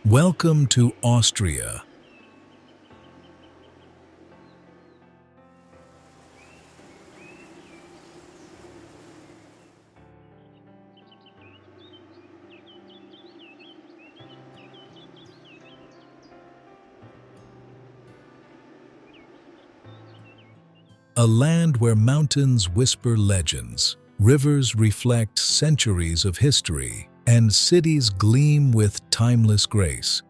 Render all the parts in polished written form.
Welcome to Austria. A land where mountains whisper legends, rivers reflect centuries of history, and cities gleam with timeless grace.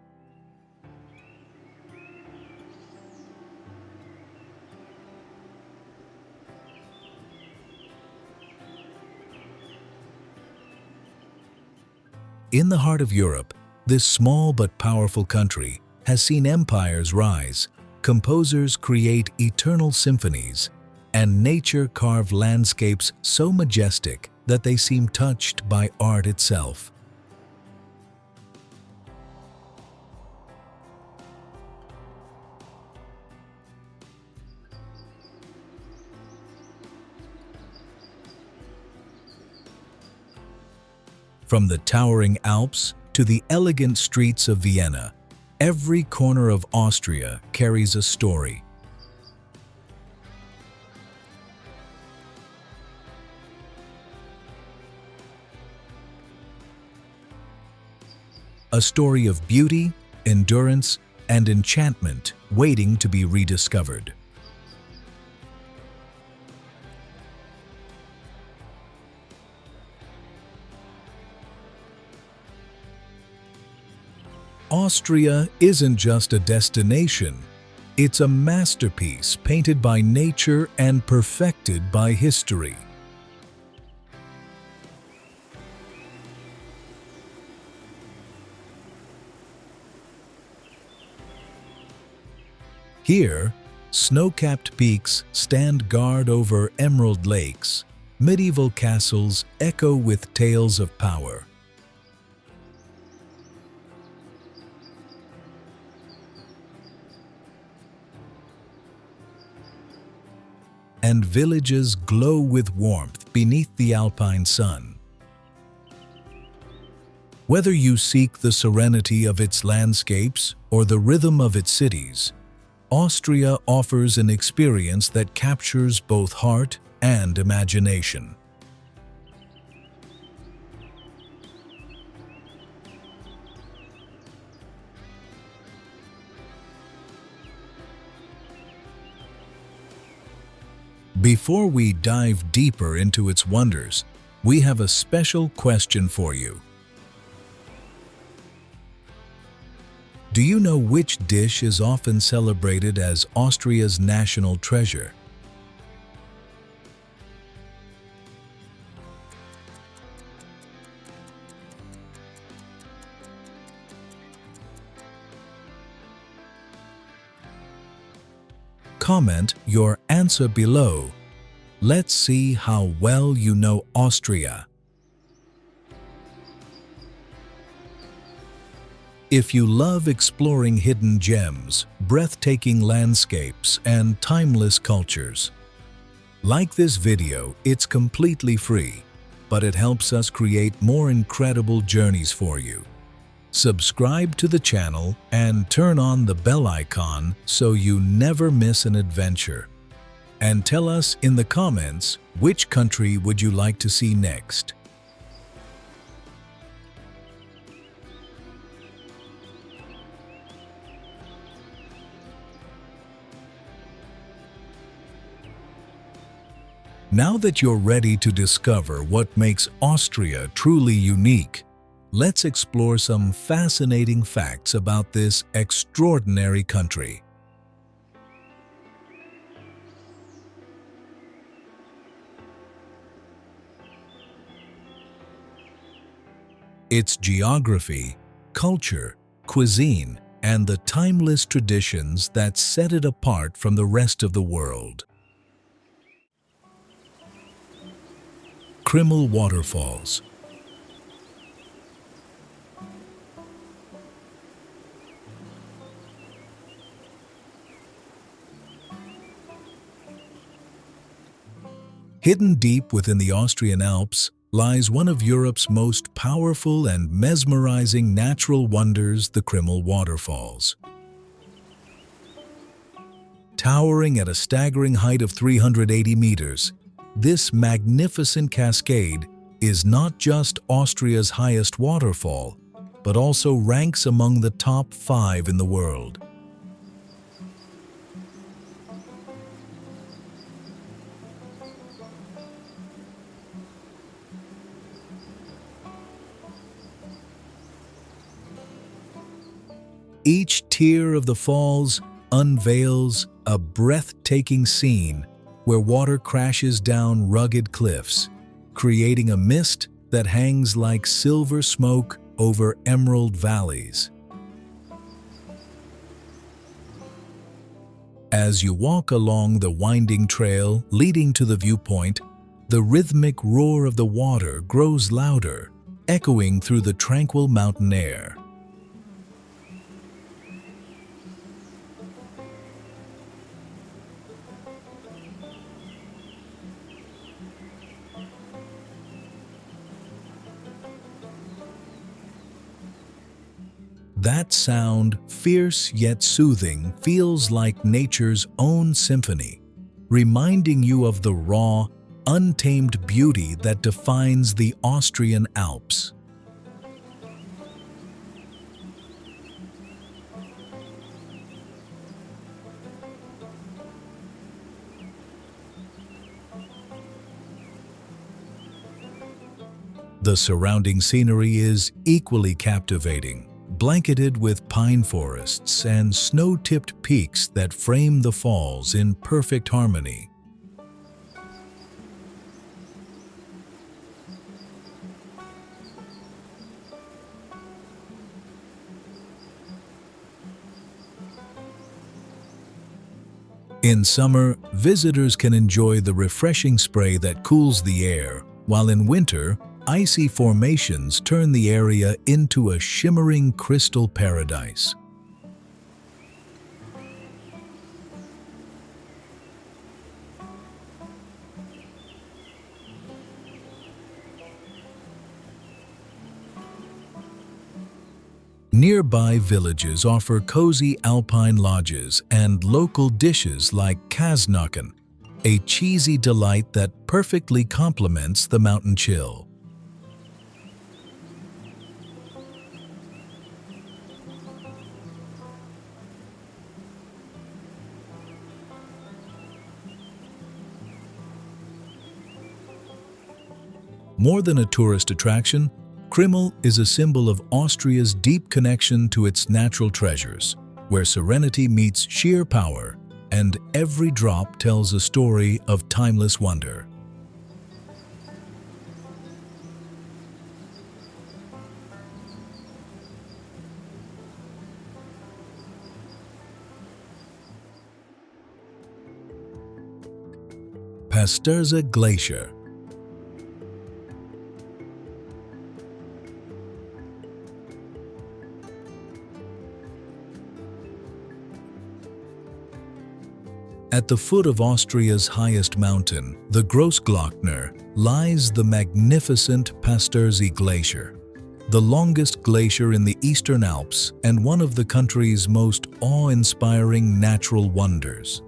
In the heart of Europe, this small but powerful country has seen empires rise, composers create eternal symphonies, and nature carve landscapes so majestic that they seem touched by art itself. From the towering Alps to the elegant streets of Vienna, every corner of Austria carries a story. A story of beauty, endurance, and enchantment waiting to be rediscovered. Austria isn't just a destination, it's a masterpiece painted by nature and perfected by history. Here, snow-capped peaks stand guard over emerald lakes, medieval castles echo with tales of power. And villages glow with warmth beneath the Alpine sun. Whether you seek the serenity of its landscapes or the rhythm of its cities, Austria offers an experience that captures both heart and imagination. Before we dive deeper into its wonders, we have a special question for you. Do you know which dish is often celebrated as Austria's national treasure? Comment your answer below. Let's see how well you know Austria. If you love exploring hidden gems, breathtaking landscapes, and timeless cultures, like this video, it's completely free, but it helps us create more incredible journeys for you. Subscribe to the channel and turn on the bell icon so you never miss an adventure. And tell us in the comments, which country would you like to see next? Now that you're ready to discover what makes Austria truly unique, let's explore some fascinating facts about this extraordinary country. Its geography, culture, cuisine, and the timeless traditions that set it apart from the rest of the world. Krimml Waterfalls. Hidden deep within the Austrian Alps, lies one of Europe's most powerful and mesmerizing natural wonders, the Krimml Waterfalls. Towering at a staggering height of 380 meters, this magnificent cascade is not just Austria's highest waterfall, but also ranks among the top 5 in the world. Each tier of the falls unveils a breathtaking scene where water crashes down rugged cliffs, creating a mist that hangs like silver smoke over emerald valleys. As you walk along the winding trail leading to the viewpoint, the rhythmic roar of the water grows louder, echoing through the tranquil mountain air. That sound, fierce yet soothing, feels like nature's own symphony, reminding you of the raw, untamed beauty that defines the Austrian Alps. The surrounding scenery is equally captivating, blanketed with pine forests and snow-tipped peaks that frame the falls in perfect harmony. In summer, visitors can enjoy the refreshing spray that cools the air, while in winter, icy formations turn the area into a shimmering crystal paradise. Nearby villages offer cozy alpine lodges and local dishes like Käsnacken, a cheesy delight that perfectly complements the mountain chill. More than a tourist attraction, Krimml is a symbol of Austria's deep connection to its natural treasures, where serenity meets sheer power, and every drop tells a story of timeless wonder. Pertisau Glacier. At the foot of Austria's highest mountain, the Großglockner, lies the magnificent Pertisau Glacier, the longest glacier in the Eastern Alps and one of the country's most awe-inspiring natural wonders.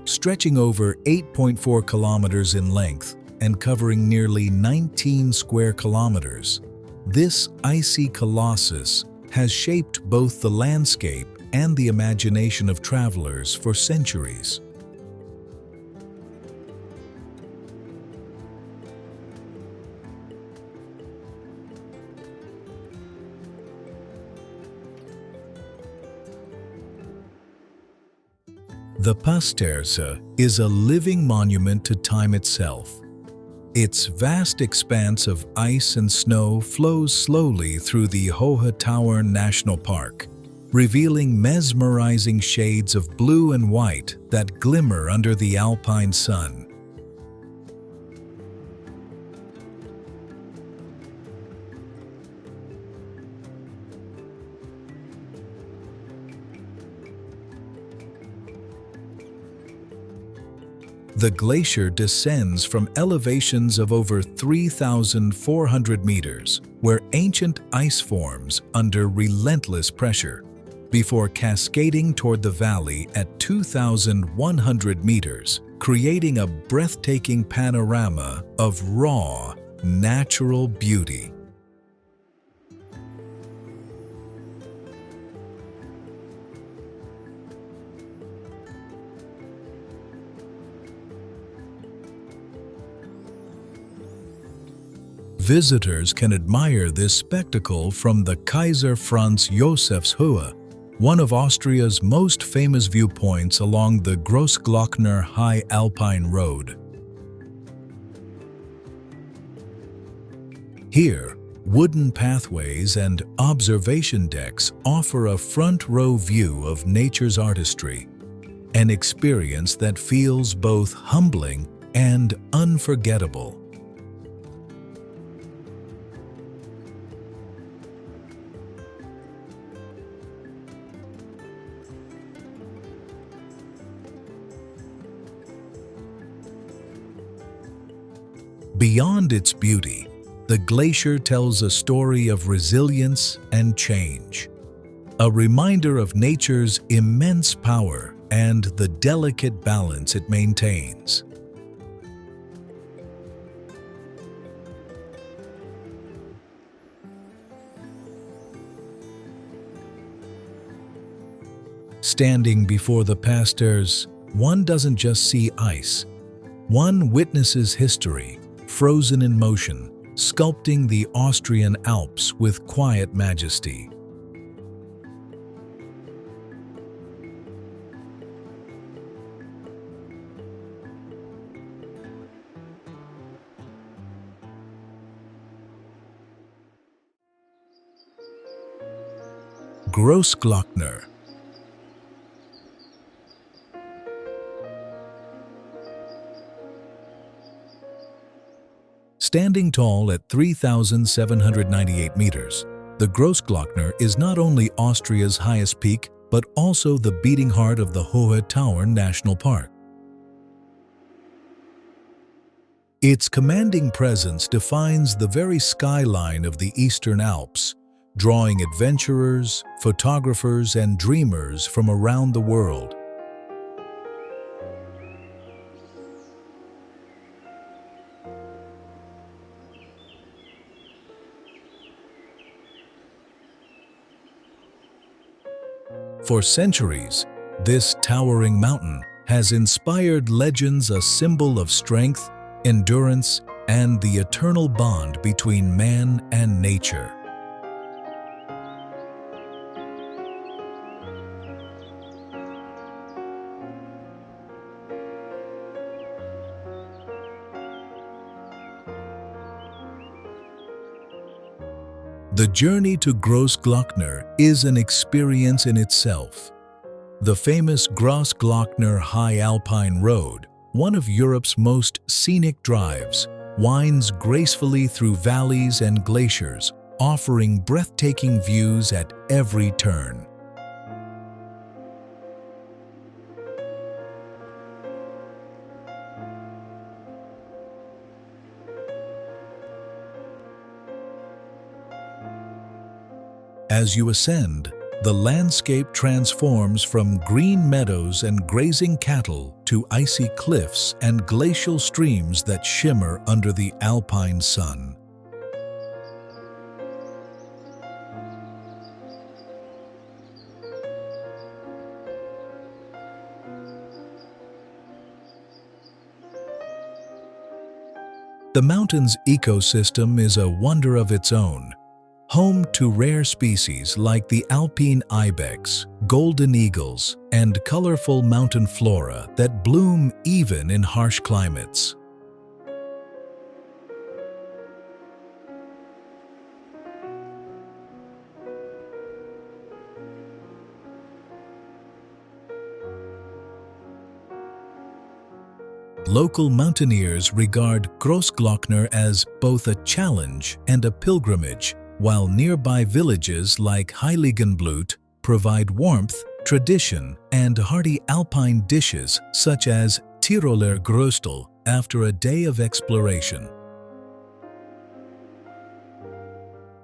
Stretching over 8.4 kilometers in length and covering nearly 19 square kilometers, this icy colossus has shaped both the landscape and the imagination of travelers for centuries. The Pertisau is a living monument to time itself. Its vast expanse of ice and snow flows slowly through the Hohe Tauern National Park, revealing mesmerizing shades of blue and white that glimmer under the alpine sun. The glacier descends from elevations of over 3,400 meters, where ancient ice forms under relentless pressure, before cascading toward the valley at 2,100 meters, creating a breathtaking panorama of raw, natural beauty. Visitors can admire this spectacle from the Kaiser Franz Josefs Höhe, one of Austria's most famous viewpoints along the Großglockner High Alpine Road. Here, wooden pathways and observation decks offer a front-row view of nature's artistry, an experience that feels both humbling and unforgettable. Beyond its beauty, the glacier tells a story of resilience and change, a reminder of nature's immense power and the delicate balance it maintains. Standing before the pastures, one doesn't just see ice. One witnesses history, frozen in motion, sculpting the Austrian Alps with quiet majesty. Großglockner. Standing tall at 3,798 meters, the Großglockner is not only Austria's highest peak, but also the beating heart of the Hohe Tauern National Park. Its commanding presence defines the very skyline of the Eastern Alps, drawing adventurers, photographers, and dreamers from around the world. For centuries, this towering mountain has inspired legends, a symbol of strength, endurance, and the eternal bond between man and nature. The journey to Großglockner is an experience in itself. The famous Großglockner High Alpine Road, one of Europe's most scenic drives, winds gracefully through valleys and glaciers, offering breathtaking views at every turn. As you ascend, the landscape transforms from green meadows and grazing cattle to icy cliffs and glacial streams that shimmer under the alpine sun. The mountain's ecosystem is a wonder of its own, home to rare species like the Alpine ibex, golden eagles, and colorful mountain flora that bloom even in harsh climates. Local mountaineers regard Großglockner as both a challenge and a pilgrimage, while nearby villages like Heiligenblut provide warmth, tradition, and hearty alpine dishes such as Tiroler Gröstel after a day of exploration.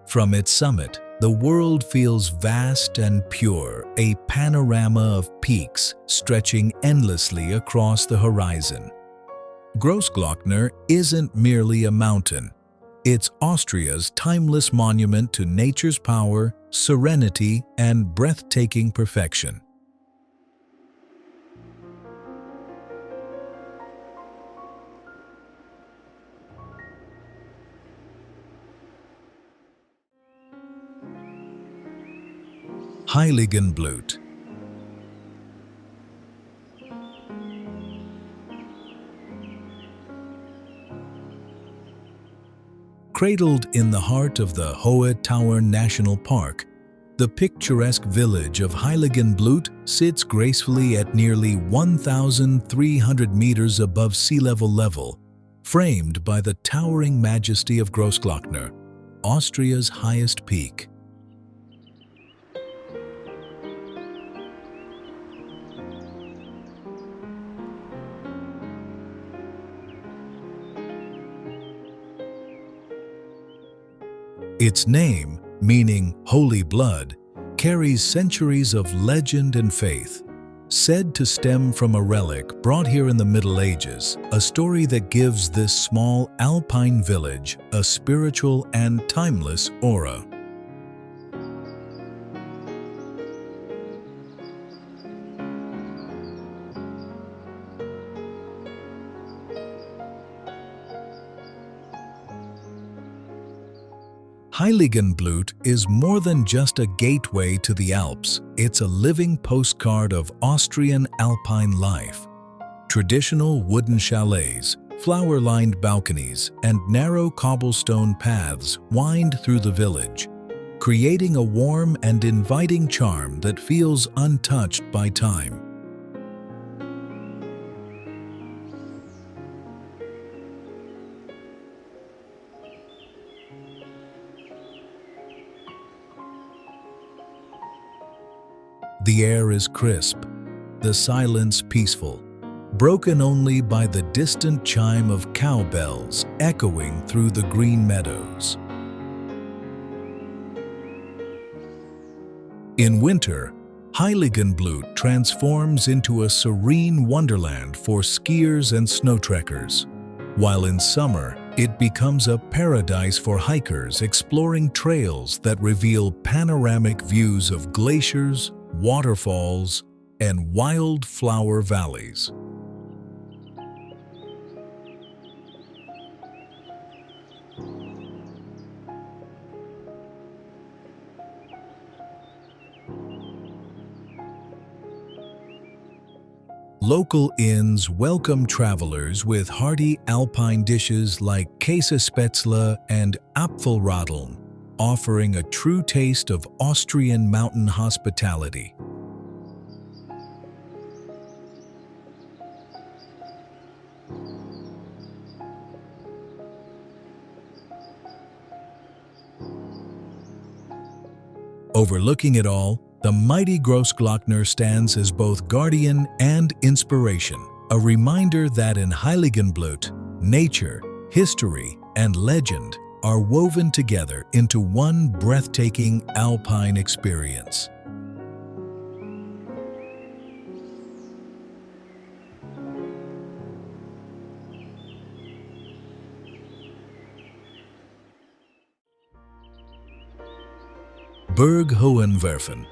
From its summit, the world feels vast and pure, a panorama of peaks stretching endlessly across the horizon. Großglockner isn't merely a mountain. It's Austria's timeless monument to nature's power, serenity, and breathtaking perfection. Heiligenblut. Cradled in the heart of the Hohe Tauern National Park, the picturesque village of Heiligenblut sits gracefully at nearly 1,300 meters above sea level, framed by the towering majesty of Großglockner, Austria's highest peak. Its name, meaning holy blood, carries centuries of legend and faith, said to stem from a relic brought here in the Middle Ages, a story that gives this small Alpine village a spiritual and timeless aura. Heiligenblut is more than just a gateway to the Alps. It's a living postcard of Austrian alpine life. Traditional wooden chalets, flower-lined balconies, and narrow cobblestone paths wind through the village, creating a warm and inviting charm that feels untouched by time. The air is crisp, the silence peaceful, broken only by the distant chime of cowbells echoing through the green meadows. In winter, Heiligenblut transforms into a serene wonderland for skiers and snowtrekkers, while in summer, it becomes a paradise for hikers exploring trails that reveal panoramic views of glaciers, waterfalls, and wildflower valleys. Local inns welcome travelers with hearty alpine dishes like Käsespätzle and Apfelradeln, offering a true taste of Austrian mountain hospitality. Overlooking it all, the mighty Großglockner stands as both guardian and inspiration, a reminder that in Heiligenblut, nature, history, and legend are woven together into one breathtaking alpine experience. Berg Hohenwerfen.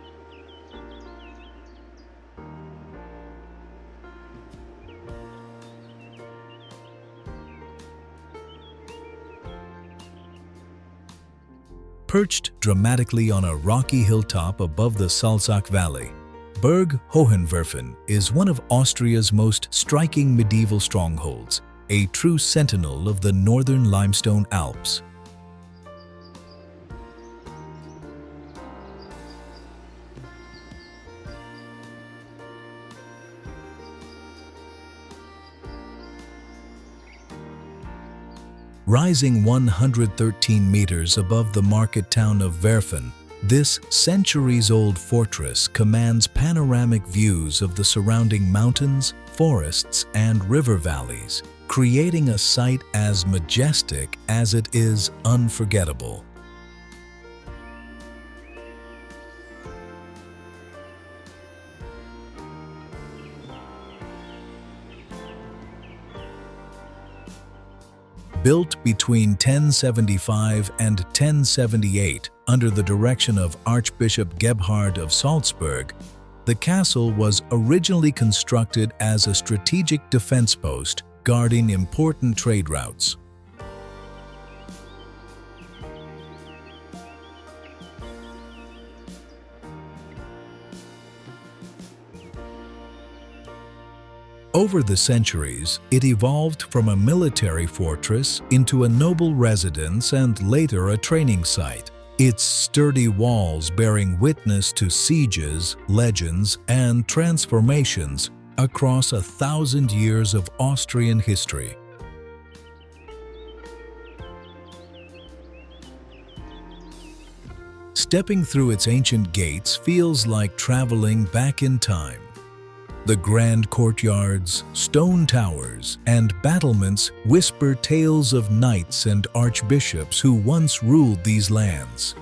Perched dramatically on a rocky hilltop above the Salzach Valley, Berg Hohenwerfen is one of Austria's most striking medieval strongholds, a true sentinel of the northern limestone Alps. Rising 113 meters above the market town of Werfen, This centuries-old fortress commands panoramic views of the surrounding mountains, forests, and river valleys, creating a sight as majestic as it is unforgettable. Built between 1075 and 1078 under the direction of Archbishop Gebhard of Salzburg, the castle was originally constructed as a strategic defense post guarding important trade routes. Over the centuries, it evolved from a military fortress into a noble residence and later a training site, its sturdy walls bearing witness to sieges, legends, and transformations across 1,000 years of Austrian history. Stepping through its ancient gates feels like traveling back in time. The grand courtyards, stone towers, and battlements whisper tales of knights and archbishops who once ruled these lands.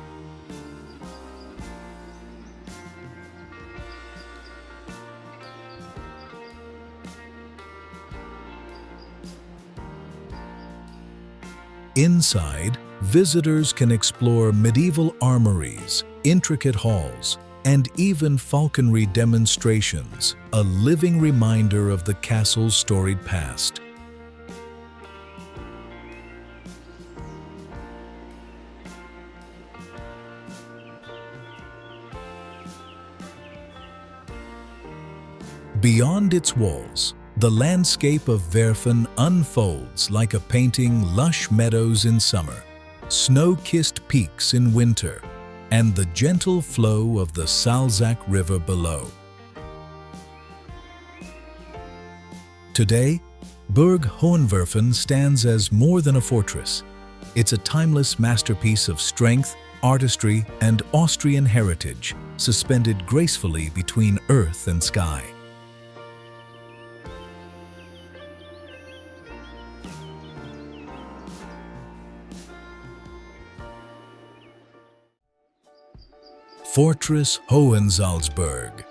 Inside, visitors can explore medieval armories, intricate halls, and even falconry demonstrations, a living reminder of the castle's storied past. Beyond its walls, the landscape of Werfen unfolds like a painting, lush meadows in summer, snow-kissed peaks in winter, and the gentle flow of the Salzach River below. Today, Burg Hohenwerfen stands as more than a fortress. It's a timeless masterpiece of strength, artistry, and Austrian heritage, suspended gracefully between earth and sky. Fortress Hohensalzburg.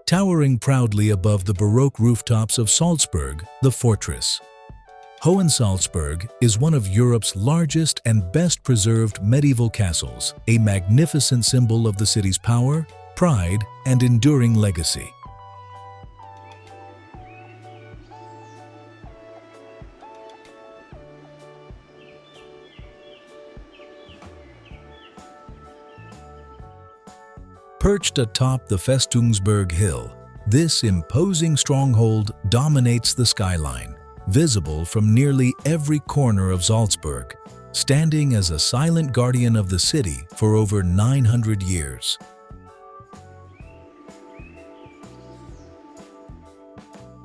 Towering proudly above the Baroque rooftops of Salzburg, the fortress. Hohensalzburg is one of Europe's largest and best-preserved medieval castles, a magnificent symbol of the city's power, pride, and enduring legacy. Perched atop the Festungsberg Hill, this imposing stronghold dominates the skyline, visible from nearly every corner of Salzburg, standing as a silent guardian of the city for over 900 years.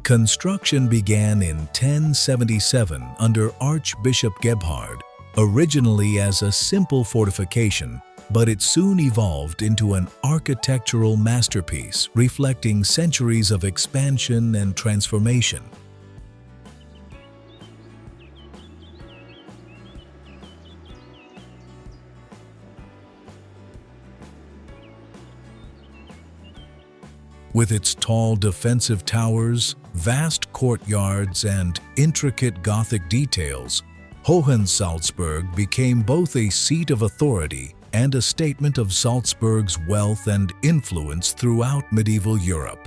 Construction began in 1077 under Archbishop Gebhard, originally as a simple fortification, but it soon evolved into an architectural masterpiece reflecting centuries of expansion and transformation. With its tall defensive towers, vast courtyards, and intricate Gothic details, Hohensalzburg became both a seat of authority and a statement of Salzburg's wealth and influence throughout medieval Europe.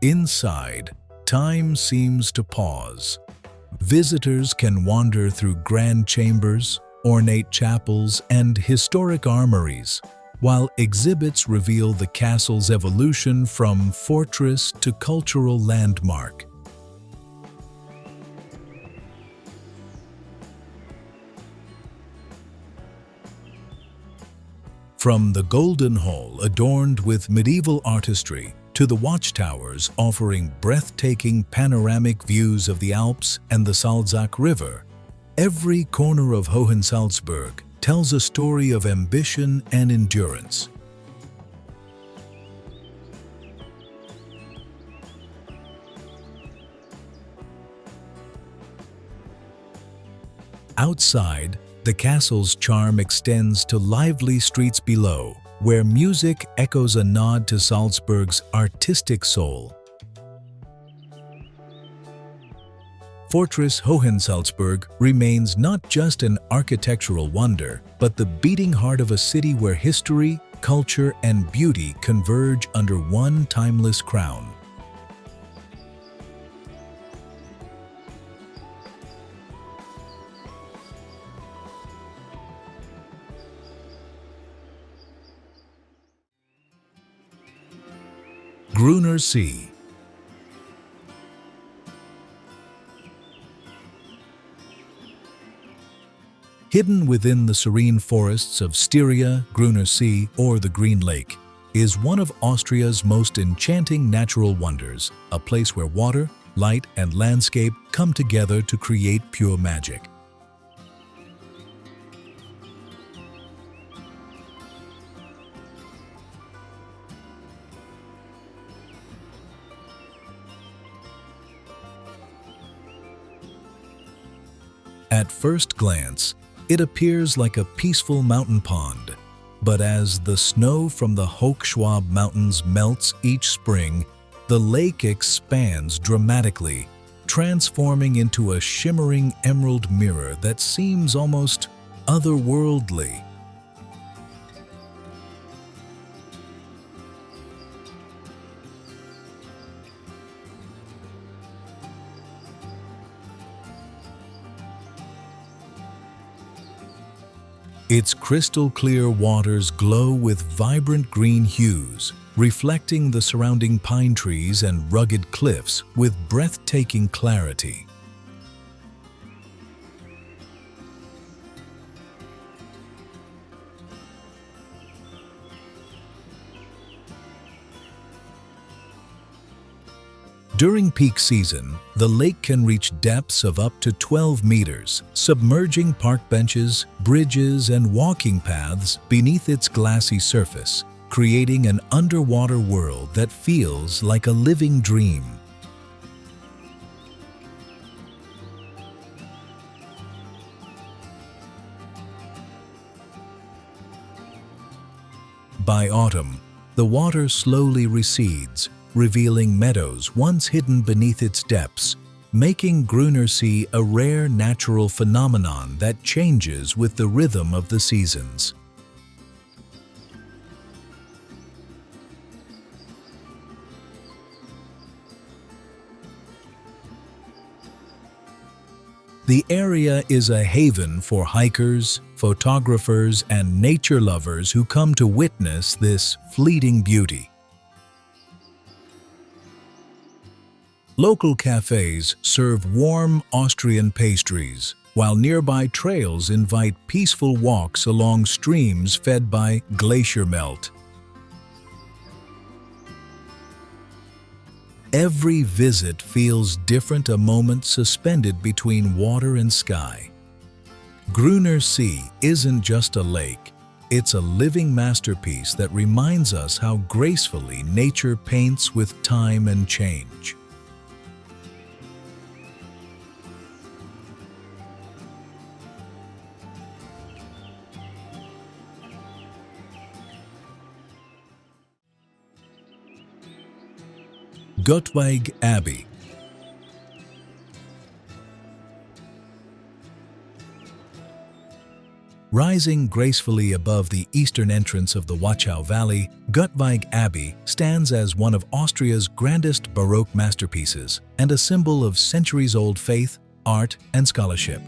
Inside, time seems to pause. Visitors can wander through grand chambers, ornate chapels, and historic armories, while exhibits reveal the castle's evolution from fortress to cultural landmark. From the Golden Hall adorned with medieval artistry to the watchtowers offering breathtaking panoramic views of the Alps and the Salzach River, every corner of Hohensalzburg tells a story of ambition and endurance. Outside, the castle's charm extends to lively streets below, where music echoes a nod to Salzburg's artistic soul. Fortress Hohensalzburg remains not just an architectural wonder, but the beating heart of a city where history, culture, and beauty converge under one timeless crown. Grüner See. Hidden within the serene forests of Styria, Grüner See, or the Green Lake, is one of Austria's most enchanting natural wonders, a place where water, light, and landscape come together to create pure magic. At first glance, it appears like a peaceful mountain pond, but as the snow from the Hochschwab Mountains melts each spring, the lake expands dramatically, transforming into a shimmering emerald mirror that seems almost otherworldly. Its crystal-clear waters glow with vibrant green hues, reflecting the surrounding pine trees and rugged cliffs with breathtaking clarity. During peak season, the lake can reach depths of up to 12 meters, submerging park benches, bridges, and walking paths beneath its glassy surface, creating an underwater world that feels like a living dream. By autumn, the water slowly recedes, revealing meadows once hidden beneath its depths, making Grüner See a rare natural phenomenon that changes with the rhythm of the seasons. The area is a haven for hikers, photographers, and nature lovers who come to witness this fleeting beauty. Local cafes serve warm Austrian pastries, while nearby trails invite peaceful walks along streams fed by glacier melt. Every visit feels different, a moment suspended between water and sky. Grüner See isn't just a lake, it's a living masterpiece that reminds us how gracefully nature paints with time and change. Göttweig Abbey. Rising gracefully above the eastern entrance of the Wachau Valley, Göttweig Abbey stands as one of Austria's grandest Baroque masterpieces and a symbol of centuries-old faith, art, and scholarship.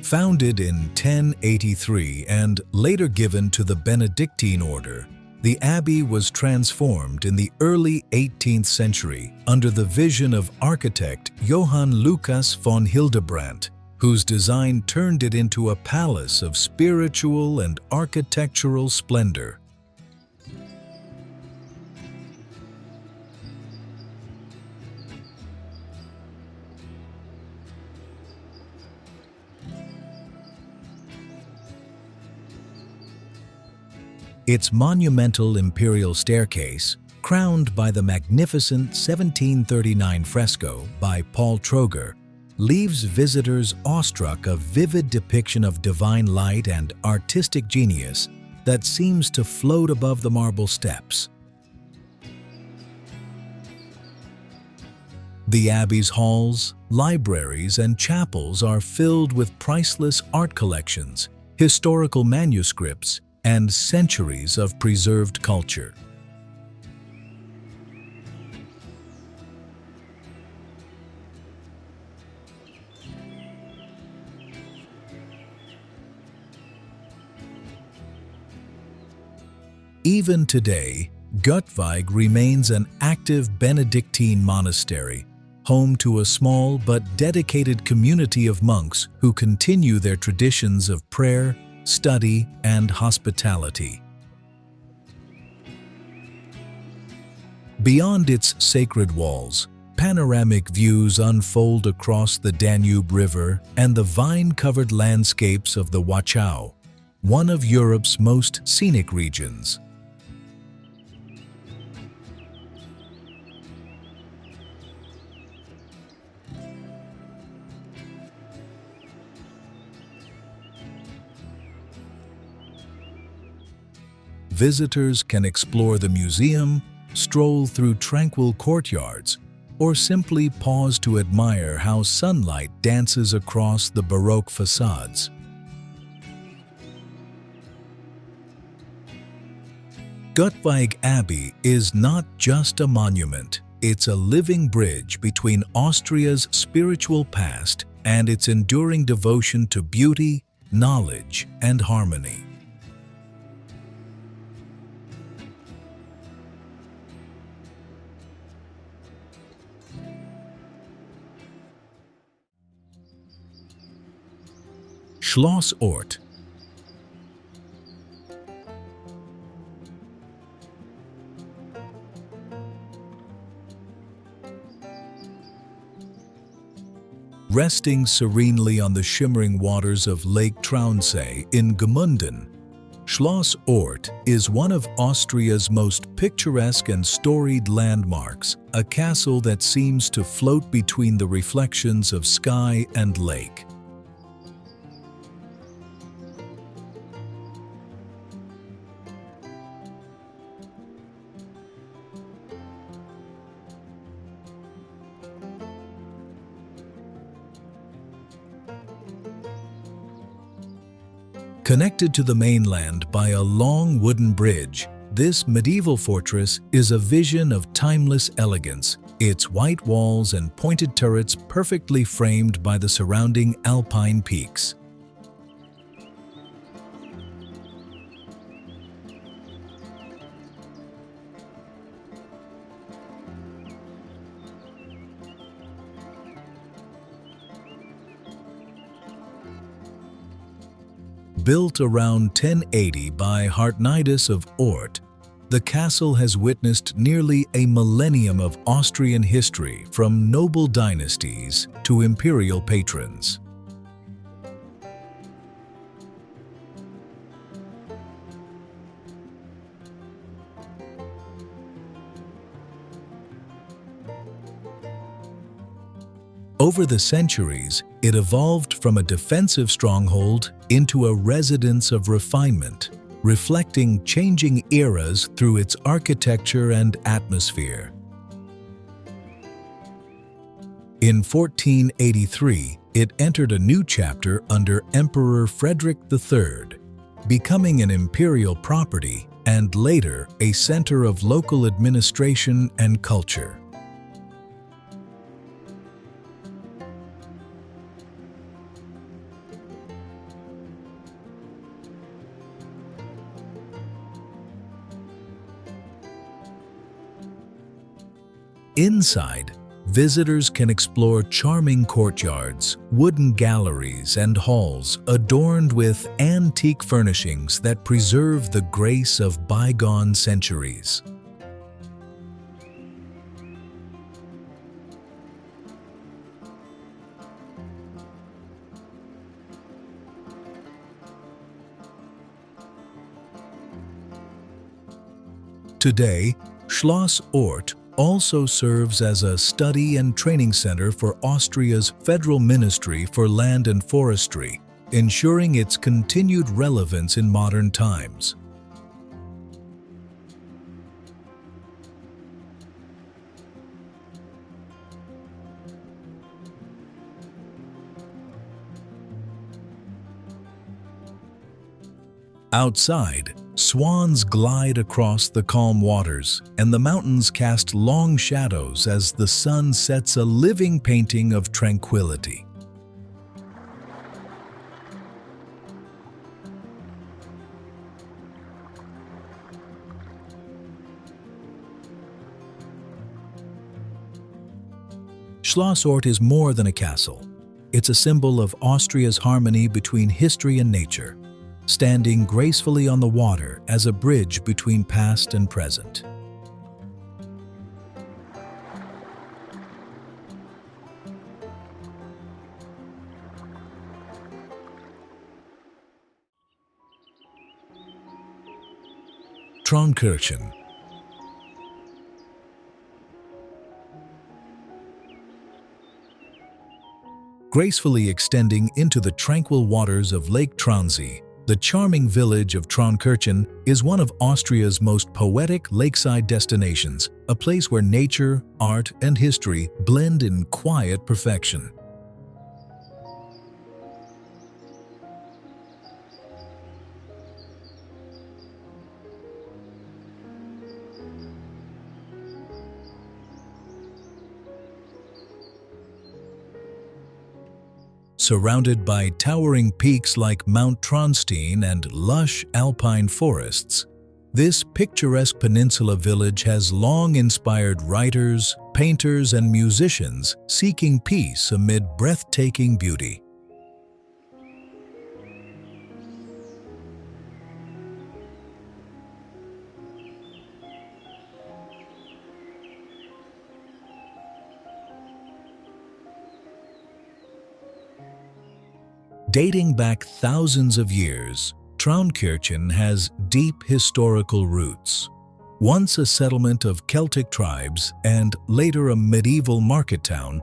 Founded in 1083 and later given to the Benedictine order, the abbey was transformed in the early 18th century under the vision of architect Johann Lucas von Hildebrandt, whose design turned it into a palace of spiritual and architectural splendor. Its monumental imperial staircase, crowned by the magnificent 1739 fresco by Paul Troger, leaves visitors awestruck, a vivid depiction of divine light and artistic genius that seems to float above the marble steps. The abbey's halls, libraries, and chapels are filled with priceless art collections, historical manuscripts, and centuries of preserved culture. Even today, Göttweig remains an active Benedictine monastery, home to a small but dedicated community of monks who continue their traditions of prayer, study, and hospitality. Beyond its sacred walls, panoramic views unfold across the Danube River and the vine-covered landscapes of the Wachau, one of Europe's most scenic regions. Visitors can explore the museum, stroll through tranquil courtyards, or simply pause to admire how sunlight dances across the Baroque facades. Göttweig Abbey is not just a monument, it's a living bridge between Austria's spiritual past and its enduring devotion to beauty, knowledge, and harmony. Schloss Ort. Resting serenely on the shimmering waters of Lake Traunsee in Gmunden, Schloss Ort is one of Austria's most picturesque and storied landmarks, a castle that seems to float between the reflections of sky and lake. Connected to the mainland by a long wooden bridge, this medieval fortress is a vision of timeless elegance, its white walls and pointed turrets perfectly framed by the surrounding Alpine peaks. Built around 1080 by Hartnidus of Ort, the castle has witnessed nearly a millennium of Austrian history, from noble dynasties to imperial patrons. Over the centuries, it evolved from a defensive stronghold into a residence of refinement, reflecting changing eras through its architecture and atmosphere. In 1483, it entered a new chapter under Emperor Frederick III, becoming an imperial property and later a center of local administration and culture. Inside, visitors can explore charming courtyards, wooden galleries, and halls adorned with antique furnishings that preserve the grace of bygone centuries. Today, Schloss Ort also serves as a study and training center for Austria's Federal Ministry for Land and Forestry, ensuring its continued relevance in modern times. Outside, swans glide across the calm waters, and the mountains cast long shadows as the sun sets a living painting of tranquility. Schloss Ort is more than a castle. It's a symbol of Austria's harmony between history and nature, standing gracefully on the water as a bridge between past and present. Traunkirchen. Gracefully extending into the tranquil waters of Lake Traunsee, the charming village of Traunkirchen is one of Austria's most poetic lakeside destinations, a place where nature, art, and history blend in quiet perfection. Surrounded by towering peaks like Mount Traunstein and lush alpine forests, this picturesque peninsula village has long inspired writers, painters, and musicians seeking peace amid breathtaking beauty. Dating back thousands of years, Traunkirchen has deep historical roots. Once a settlement of Celtic tribes and later a medieval market town,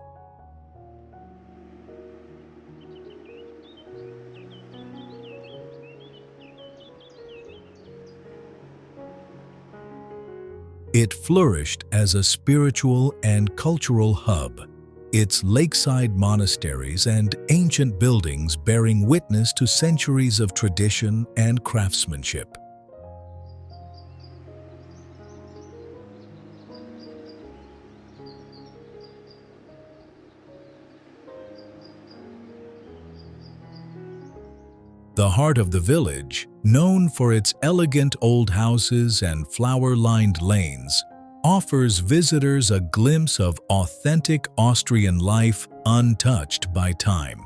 it flourished as a spiritual and cultural hub, its lakeside monasteries and ancient buildings bearing witness to centuries of tradition and craftsmanship. The heart of the village, known for its elegant old houses and flower-lined lanes, offers visitors a glimpse of authentic Austrian life untouched by time.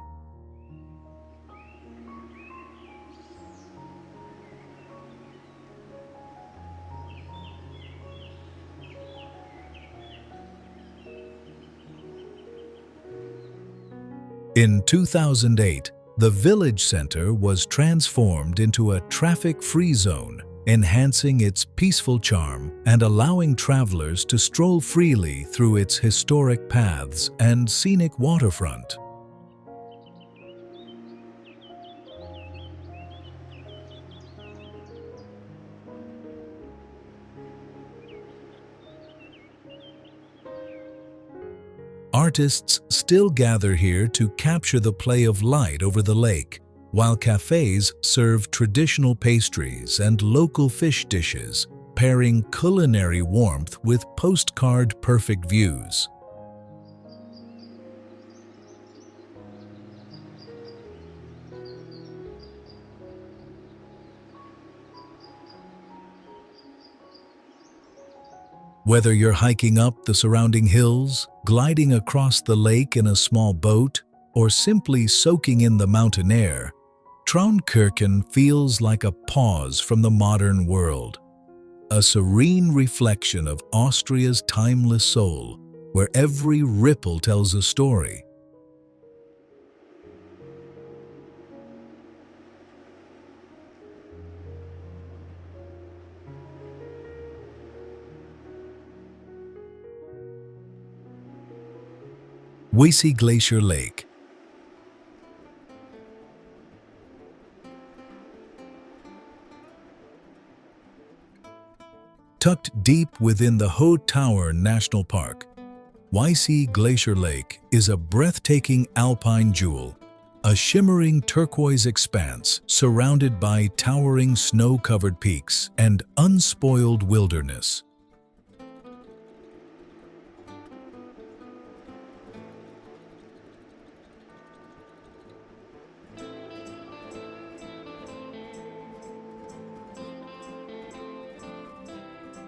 In 2008, the village center was transformed into a traffic-free zone, enhancing its peaceful charm and allowing travelers to stroll freely through its historic paths and scenic waterfront. Artists still gather here to capture the play of light over the lake, while cafes serve traditional pastries and local fish dishes, pairing culinary warmth with postcard-perfect views. Whether you're hiking up the surrounding hills, gliding across the lake in a small boat, or simply soaking in the mountain air, Traunkirchen feels like a pause from the modern world. A serene reflection of Austria's timeless soul, where every ripple tells a story. Weissee Glacier Lake. Tucked deep within the Hohe Tauern National Park, Weissee Glacier Lake is a breathtaking alpine jewel, a shimmering turquoise expanse surrounded by towering snow-covered peaks and unspoiled wilderness.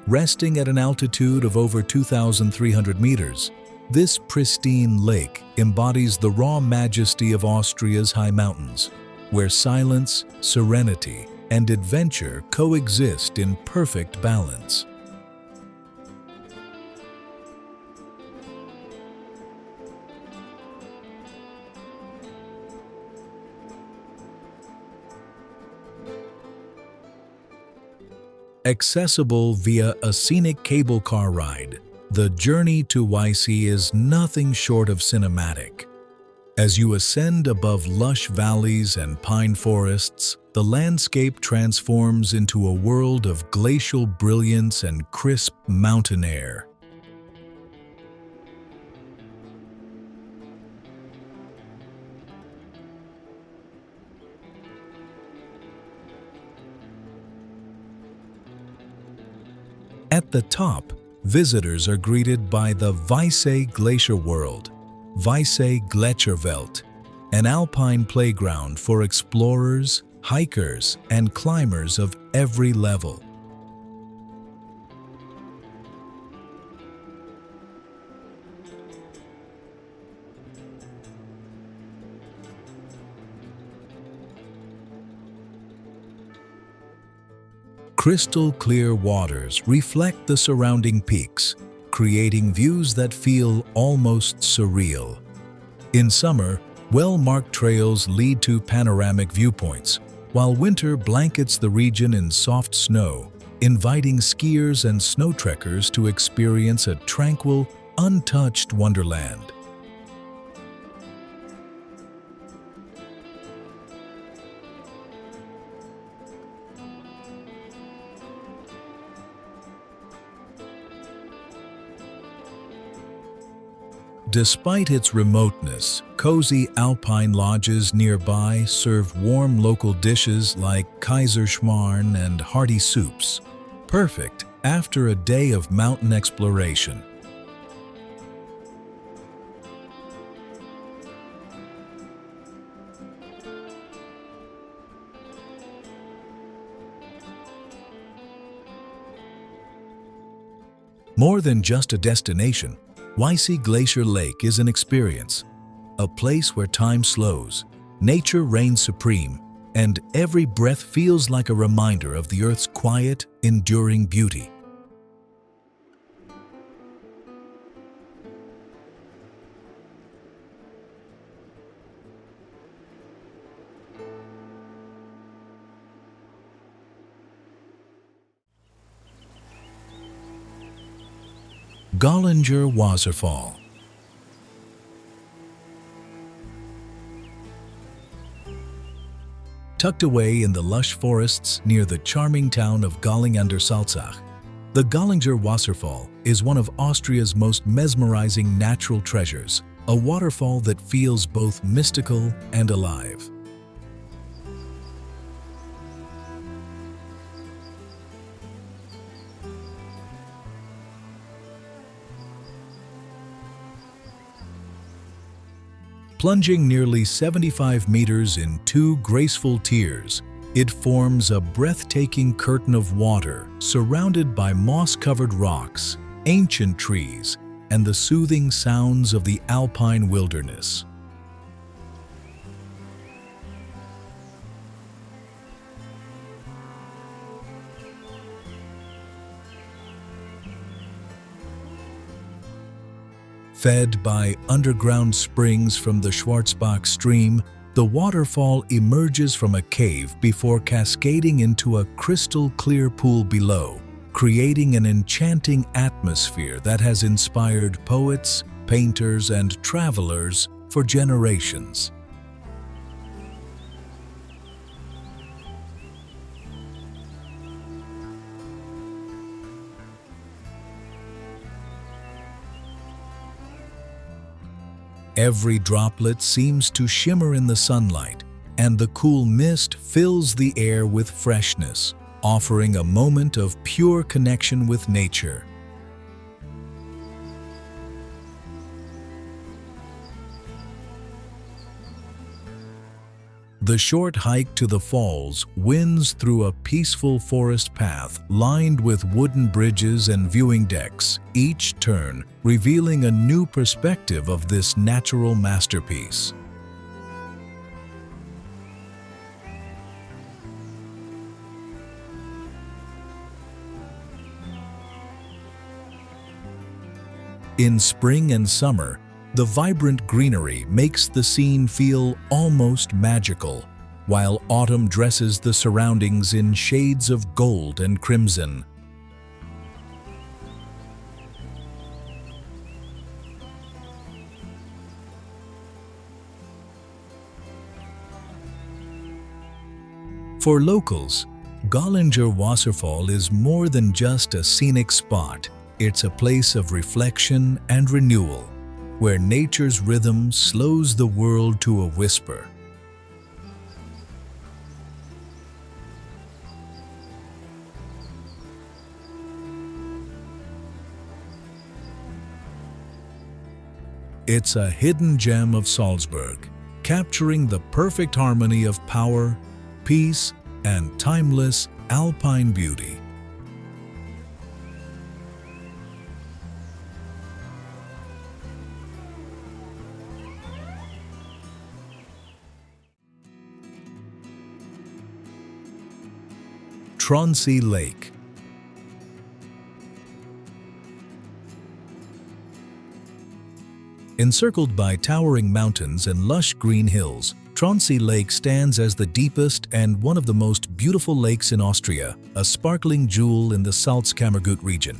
Resting at an altitude of over 2,300 meters, this pristine lake embodies the raw majesty of Austria's high mountains, where silence, serenity, and adventure coexist in perfect balance. Accessible via a scenic cable car ride, the journey to Weissee is nothing short of cinematic. As you ascend above lush valleys and pine forests, the landscape transforms into a world of glacial brilliance and crisp mountain air. At the top, visitors are greeted by the Weissee Glacier World, Weissee Gletscherwelt, an alpine playground for explorers, hikers, and climbers of every level. Crystal clear waters reflect the surrounding peaks, creating views that feel almost surreal. In summer, well-marked trails lead to panoramic viewpoints, while winter blankets the region in soft snow, inviting skiers and snow trekkers to experience a tranquil, untouched wonderland. Despite its remoteness, cozy alpine lodges nearby serve warm local dishes like Kaiserschmarrn and hearty soups, perfect after a day of mountain exploration. More than just a destination, Weissee Glacier Lake is an experience, a place where time slows, nature reigns supreme, and every breath feels like a reminder of the Earth's quiet, enduring beauty. Gollinger Wasserfall. Tucked away in the lush forests near the charming town of Gollinger an der Salzach, the Gollinger Wasserfall is one of Austria's most mesmerizing natural treasures, a waterfall that feels both mystical and alive. Plunging nearly 75 meters in two graceful tiers, it forms a breathtaking curtain of water surrounded by moss-covered rocks, ancient trees, and the soothing sounds of the Alpine wilderness. Fed by underground springs from the Schwarzbach stream, the waterfall emerges from a cave before cascading into a crystal-clear pool below, creating an enchanting atmosphere that has inspired poets, painters, and travelers for generations. Every droplet seems to shimmer in the sunlight, and the cool mist fills the air with freshness, offering a moment of pure connection with nature. The short hike to the falls winds through a peaceful forest path lined with wooden bridges and viewing decks, each turn revealing a new perspective of this natural masterpiece. In spring and summer, the vibrant greenery makes the scene feel almost magical, while autumn dresses the surroundings in shades of gold and crimson. For locals, Gollinger Wasserfall is more than just a scenic spot. It's a place of reflection and renewal, where nature's rhythm slows the world to a whisper. It's a hidden gem of Salzburg, capturing the perfect harmony of power, peace, and timeless alpine beauty. Traunsee Lake. Encircled by towering mountains and lush green hills, Traunsee Lake stands as the deepest and one of the most beautiful lakes in Austria, a sparkling jewel in the Salzkammergut region.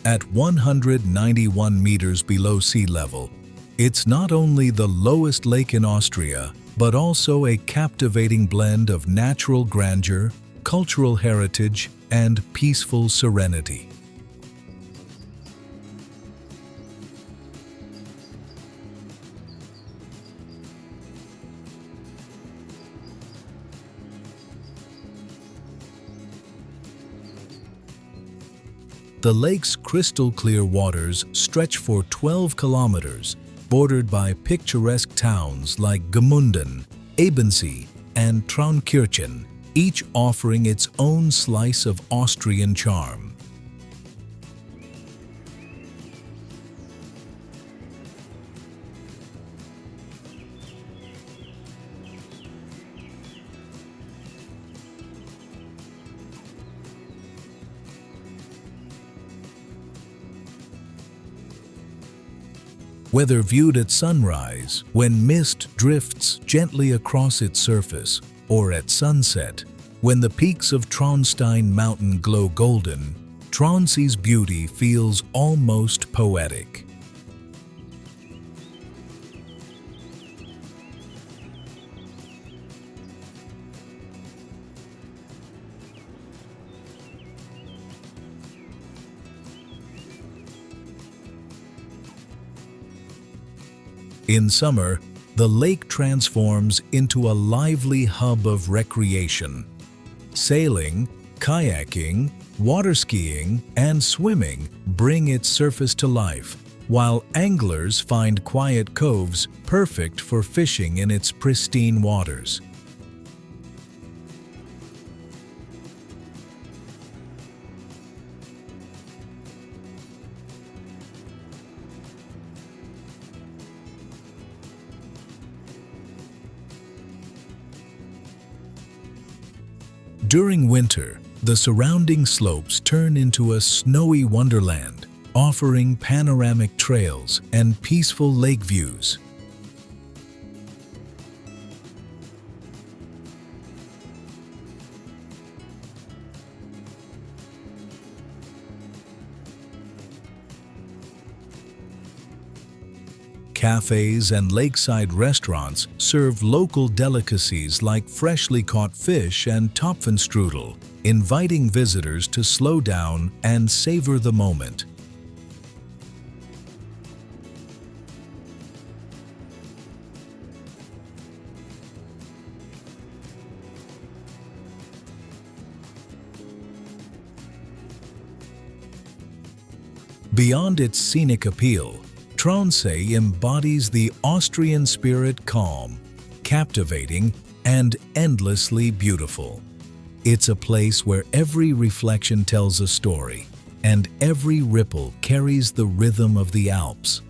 At 191 meters below sea level, it's not only the lowest lake in Austria, but also a captivating blend of natural grandeur, cultural heritage, and peaceful serenity. The lake's crystal-clear waters stretch for 12 kilometers, bordered by picturesque towns like Gmunden, Ebensee, and Traunkirchen, each offering its own slice of Austrian charm. Whether viewed at sunrise, when mist drifts gently across its surface, or at sunset, when the peaks of Traunstein Mountain glow golden, Traunsee's beauty feels almost poetic. In summer, the lake transforms into a lively hub of recreation. Sailing, kayaking, water skiing, and swimming bring its surface to life, while anglers find quiet coves perfect for fishing in its pristine waters. During winter, the surrounding slopes turn into a snowy wonderland, offering panoramic trails and peaceful lake views. Cafes and lakeside restaurants serve local delicacies like freshly caught fish and Topfenstrudel, inviting visitors to slow down and savor the moment. Beyond its scenic appeal, Traunsee embodies the Austrian spirit, calm, captivating, and endlessly beautiful. It's a place where every reflection tells a story, and every ripple carries the rhythm of the Alps.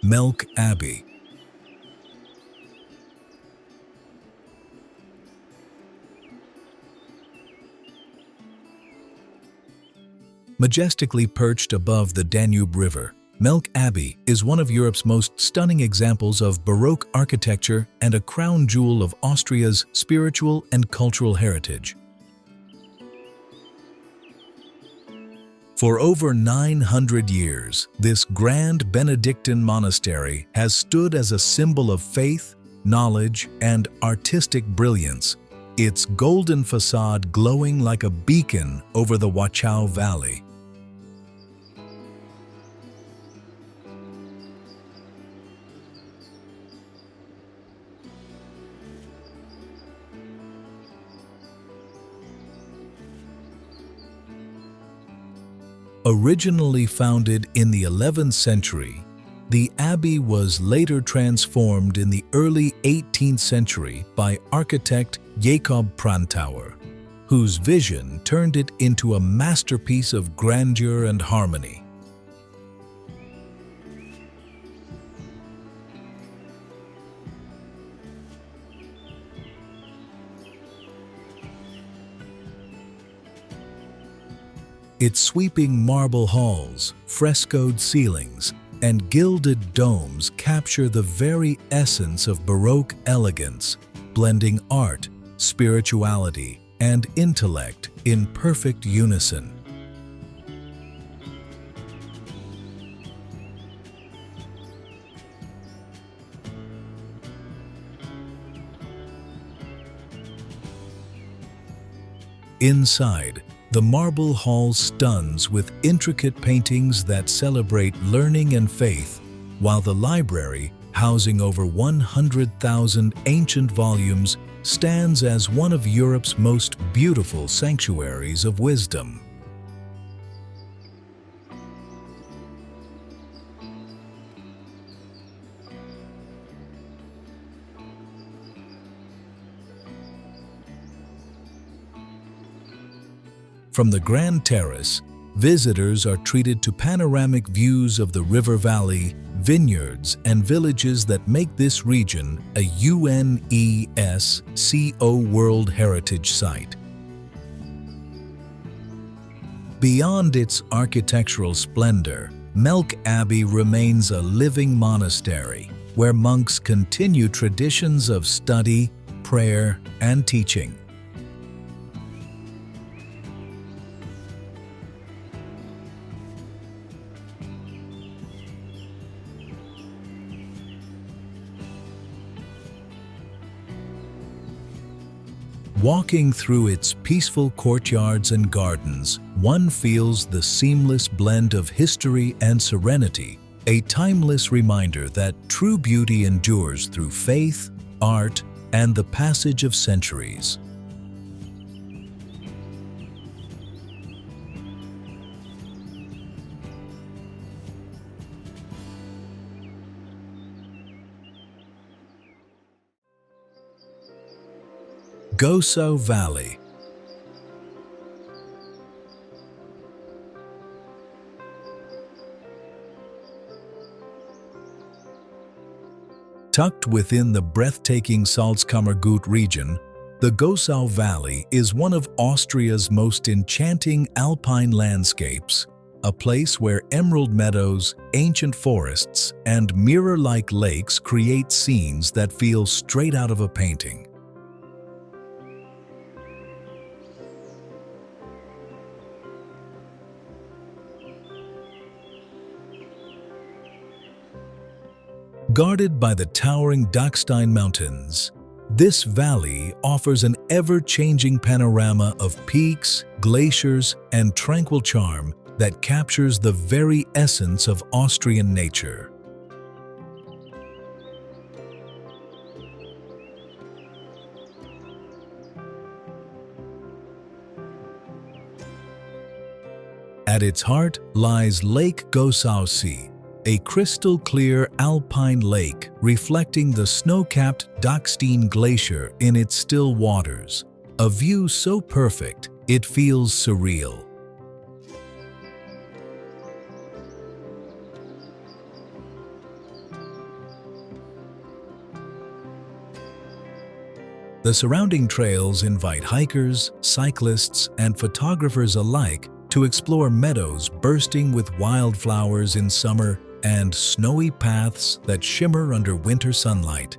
Melk Abbey. Majestically perched above the Danube River, Melk Abbey is one of Europe's most stunning examples of Baroque architecture and a crown jewel of Austria's spiritual and cultural heritage. For over 900 years, this grand Benedictine monastery has stood as a symbol of faith, knowledge, and artistic brilliance, its golden facade glowing like a beacon over the Wachau Valley. Originally founded in the 11th century, the abbey was later transformed in the early 18th century by architect Jakob Prantauer, whose vision turned it into a masterpiece of grandeur and harmony. Its sweeping marble halls, frescoed ceilings, and gilded domes capture the very essence of Baroque elegance, blending art, spirituality, and intellect in perfect unison. Inside, the marble hall stuns with intricate paintings that celebrate learning and faith, while the library, housing over 100,000 ancient volumes, stands as one of Europe's most beautiful sanctuaries of wisdom. From the Grand Terrace, visitors are treated to panoramic views of the river valley, vineyards, and villages that make this region a UNESCO World Heritage Site. Beyond its architectural splendor, Melk Abbey remains a living monastery where monks continue traditions of study, prayer, and teaching. Walking through its peaceful courtyards and gardens, one feels the seamless blend of history and serenity, a timeless reminder that true beauty endures through faith, art, and the passage of centuries. Gosau Valley. Tucked within the breathtaking Salzkammergut region, the Gosau Valley is one of Austria's most enchanting alpine landscapes, a place where emerald meadows, ancient forests, and mirror-like lakes create scenes that feel straight out of a painting. Guarded by the towering Dachstein Mountains, this valley offers an ever-changing panorama of peaks, glaciers, and tranquil charm that captures the very essence of Austrian nature. At its heart lies Lake Gosausee, a crystal-clear alpine lake reflecting the snow-capped Dachstein Glacier in its still waters, a view so perfect it feels surreal. The surrounding trails invite hikers, cyclists, and photographers alike to explore meadows bursting with wildflowers in summer and snowy paths that shimmer under winter sunlight.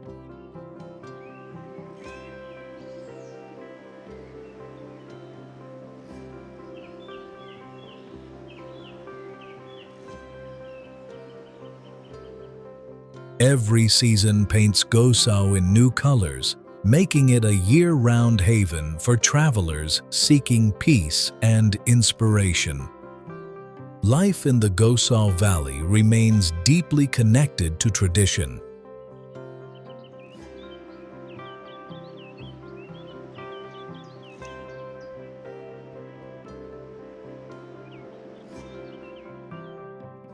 Every season paints Gosau in new colors, making it a year-round haven for travelers seeking peace and inspiration. Life in the Gosau Valley remains deeply connected to tradition.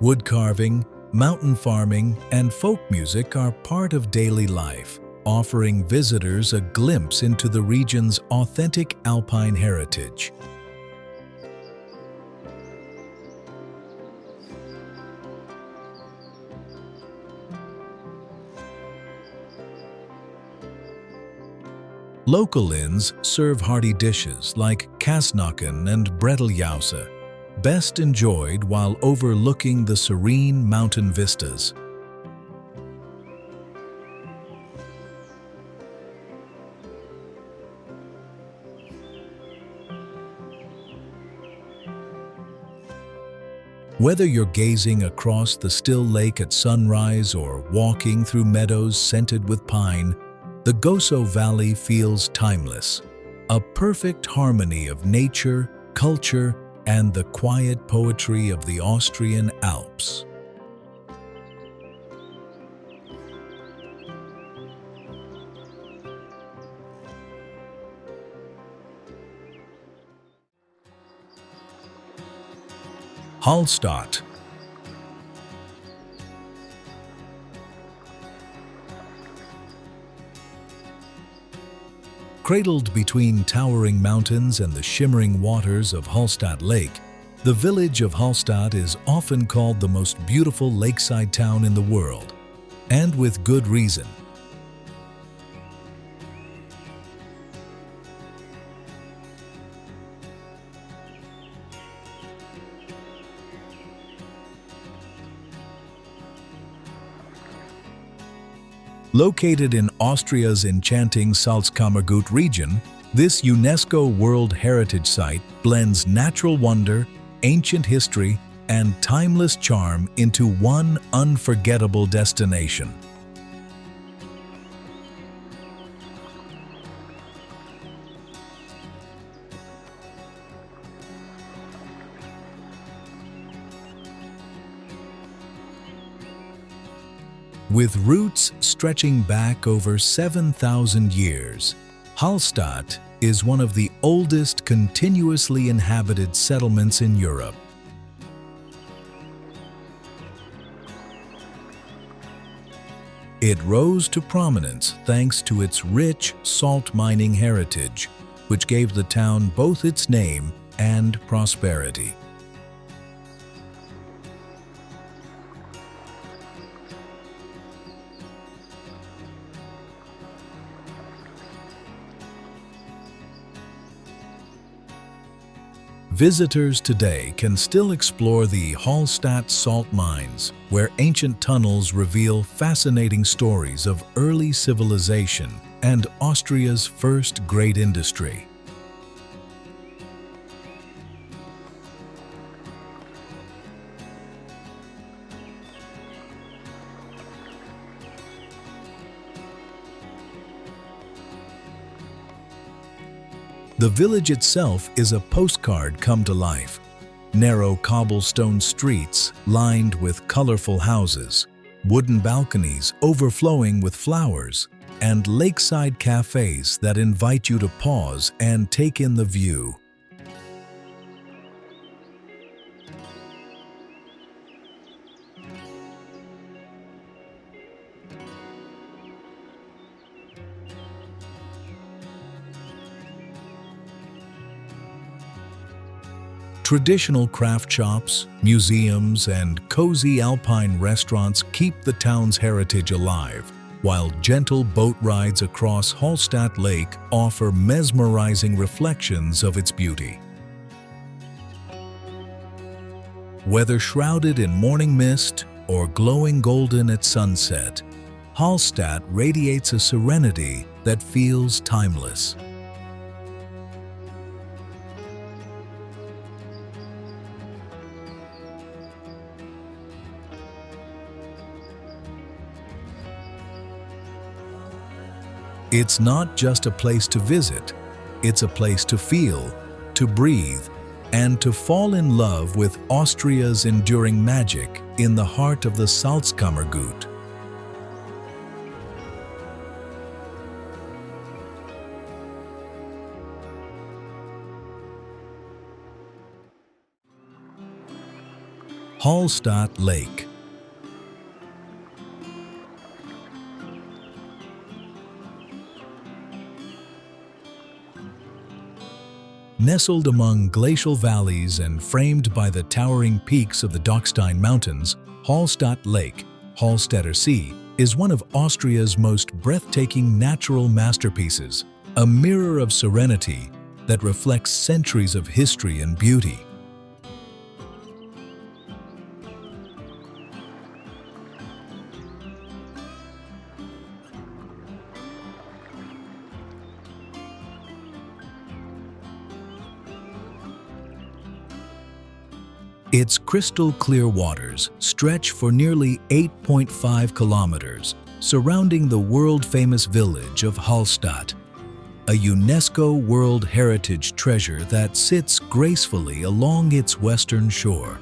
Wood carving, mountain farming, and folk music are part of daily life, offering visitors a glimpse into the region's authentic alpine heritage. Local inns serve hearty dishes like Kasnacken and Bredeljause, best enjoyed while overlooking the serene mountain vistas. Whether you're gazing across the still lake at sunrise or walking through meadows scented with pine, the Gosau Valley feels timeless, a perfect harmony of nature, culture, and the quiet poetry of the Austrian Alps. Hallstatt. Cradled between towering mountains and the shimmering waters of Hallstatt Lake, the village of Hallstatt is often called the most beautiful lakeside town in the world, and with good reason. Located in Austria's enchanting Salzkammergut region, this UNESCO World Heritage Site blends natural wonder, ancient history, and timeless charm into one unforgettable destination. With roots stretching back over 7,000 years, Hallstatt is one of the oldest continuously inhabited settlements in Europe. It rose to prominence thanks to its rich salt mining heritage, which gave the town both its name and prosperity. Visitors today can still explore the Hallstatt salt mines, where ancient tunnels reveal fascinating stories of early civilization and Austria's first great industry. The village itself is a postcard come to life. Narrow cobblestone streets lined with colorful houses, wooden balconies overflowing with flowers, and lakeside cafes that invite you to pause and take in the view. Traditional craft shops, museums, and cozy Alpine restaurants keep the town's heritage alive, while gentle boat rides across Hallstatt Lake offer mesmerizing reflections of its beauty. Whether shrouded in morning mist or glowing golden at sunset, Hallstatt radiates a serenity that feels timeless. It's not just a place to visit, it's a place to feel, to breathe, and to fall in love with Austria's enduring magic in the heart of the Salzkammergut. Hallstatt Lake. Nestled among glacial valleys and framed by the towering peaks of the Dachstein Mountains, Hallstatt Lake, Hallstatter See, is one of Austria's most breathtaking natural masterpieces, a mirror of serenity that reflects centuries of history and beauty. Its crystal-clear waters stretch for nearly 8.5 kilometers, surrounding the world-famous village of Hallstatt, a UNESCO World Heritage treasure that sits gracefully along its western shore.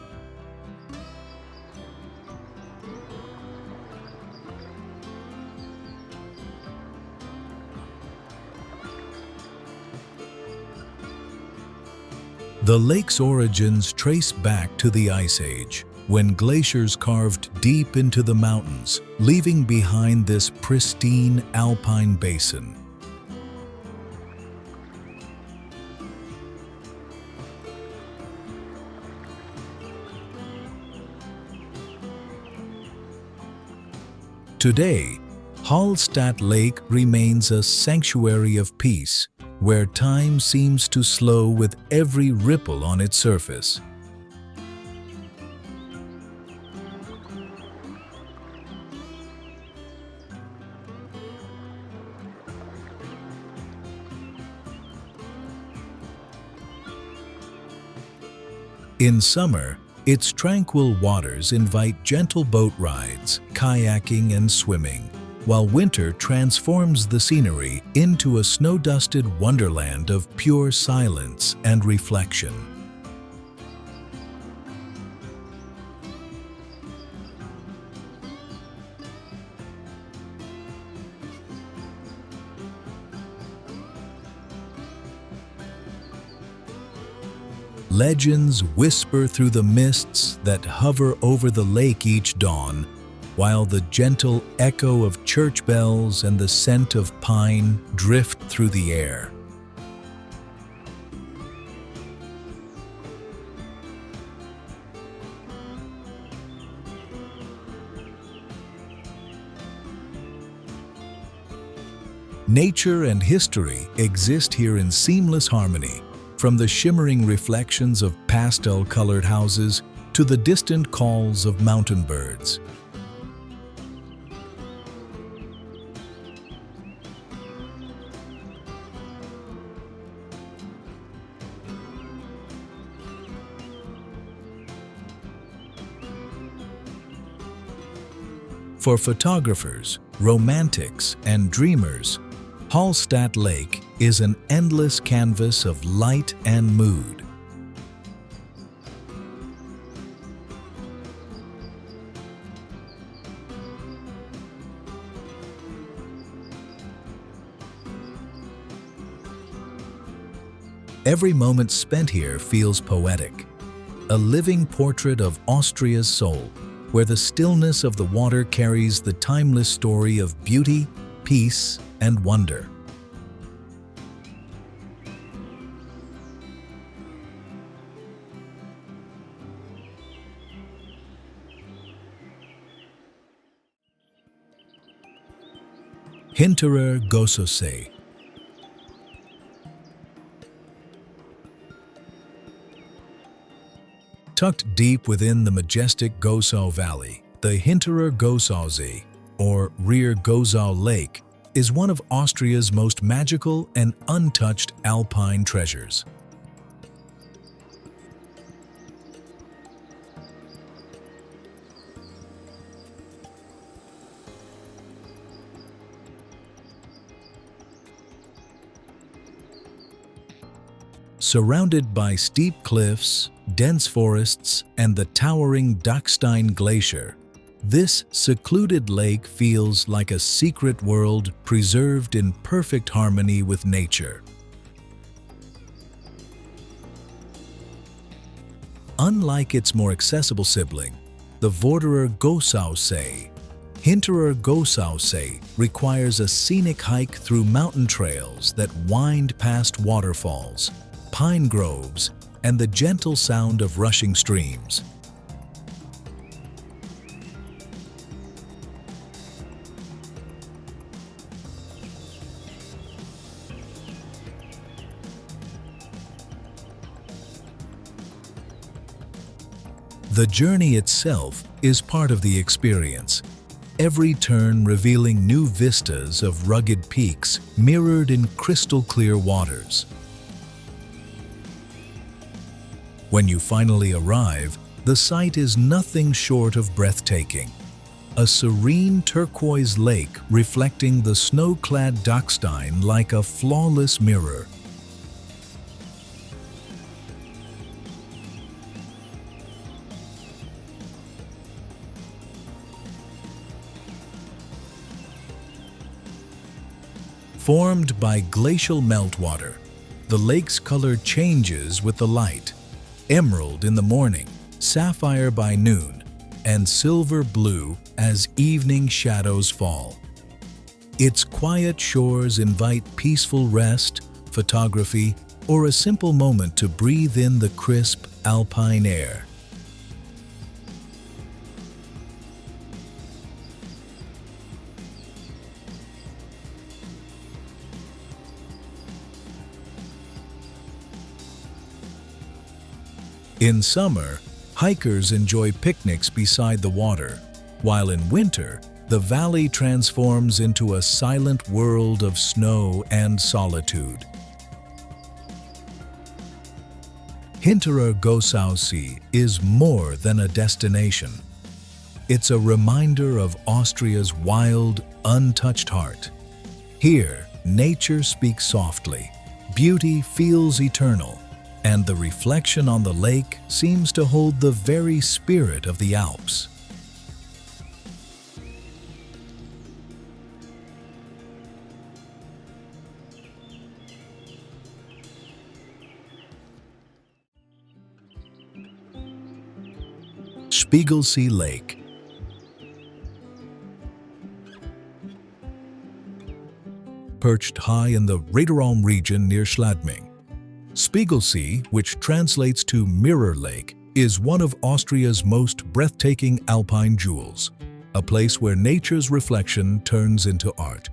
The lake's origins trace back to the Ice Age, when glaciers carved deep into the mountains, leaving behind this pristine alpine basin. Today, Hallstatt Lake remains a sanctuary of peace, where time seems to slow with every ripple on its surface. In summer, its tranquil waters invite gentle boat rides, kayaking, and swimming, while winter transforms the scenery into a snow-dusted wonderland of pure silence and reflection. Legends whisper through the mists that hover over the lake each dawn, while the gentle echo of church bells and the scent of pine drift through the air. Nature and history exist here in seamless harmony, from the shimmering reflections of pastel-colored houses to the distant calls of mountain birds. For photographers, romantics, and dreamers, Hallstatt Lake is an endless canvas of light and mood. Every moment spent here feels poetic, a living portrait of Austria's soul, where the stillness of the water carries the timeless story of beauty, peace, and wonder. Hinterer Gosausee. Tucked deep within the majestic Gosau Valley, the Hinterer Gosausee, or Rear Gosau Lake, is one of Austria's most magical and untouched alpine treasures. Surrounded by steep cliffs, dense forests, and the towering Dachstein Glacier, this secluded lake feels like a secret world preserved in perfect harmony with nature. Unlike its more accessible sibling, the Vorderer Gosausee, Hinterer Gosausee requires a scenic hike through mountain trails that wind past waterfalls, pine groves, and the gentle sound of rushing streams. The journey itself is part of the experience, every turn revealing new vistas of rugged peaks mirrored in crystal-clear waters. When you finally arrive, the sight is nothing short of breathtaking. A serene turquoise lake reflecting the snow-clad Dachstein like a flawless mirror. Formed by glacial meltwater, the lake's color changes with the light. Emerald in the morning, sapphire by noon, and silver blue as evening shadows fall. Its quiet shores invite peaceful rest, photography, or a simple moment to breathe in the crisp alpine air. In summer, hikers enjoy picnics beside the water, while in winter, the valley transforms into a silent world of snow and solitude. Hinterer Gosausee is more than a destination. It's a reminder of Austria's wild, untouched heart. Here, nature speaks softly, beauty feels eternal, and the reflection on the lake seems to hold the very spirit of the Alps. Spiegelsee Lake. Perched high in the Rederalm region near Schladming. Spiegelsee, which translates to Mirror Lake, is one of Austria's most breathtaking alpine jewels, a place where nature's reflection turns into art.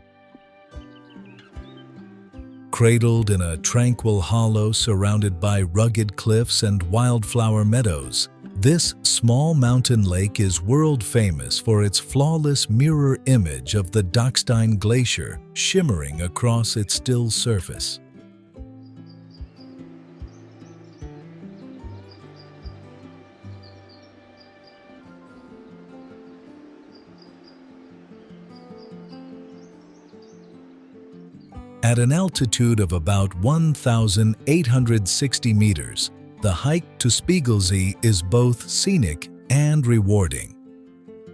Cradled in a tranquil hollow surrounded by rugged cliffs and wildflower meadows, this small mountain lake is world-famous for its flawless mirror image of the Dachstein Glacier shimmering across its still surface. At an altitude of about 1,860 meters, the hike to Spiegelsee is both scenic and rewarding.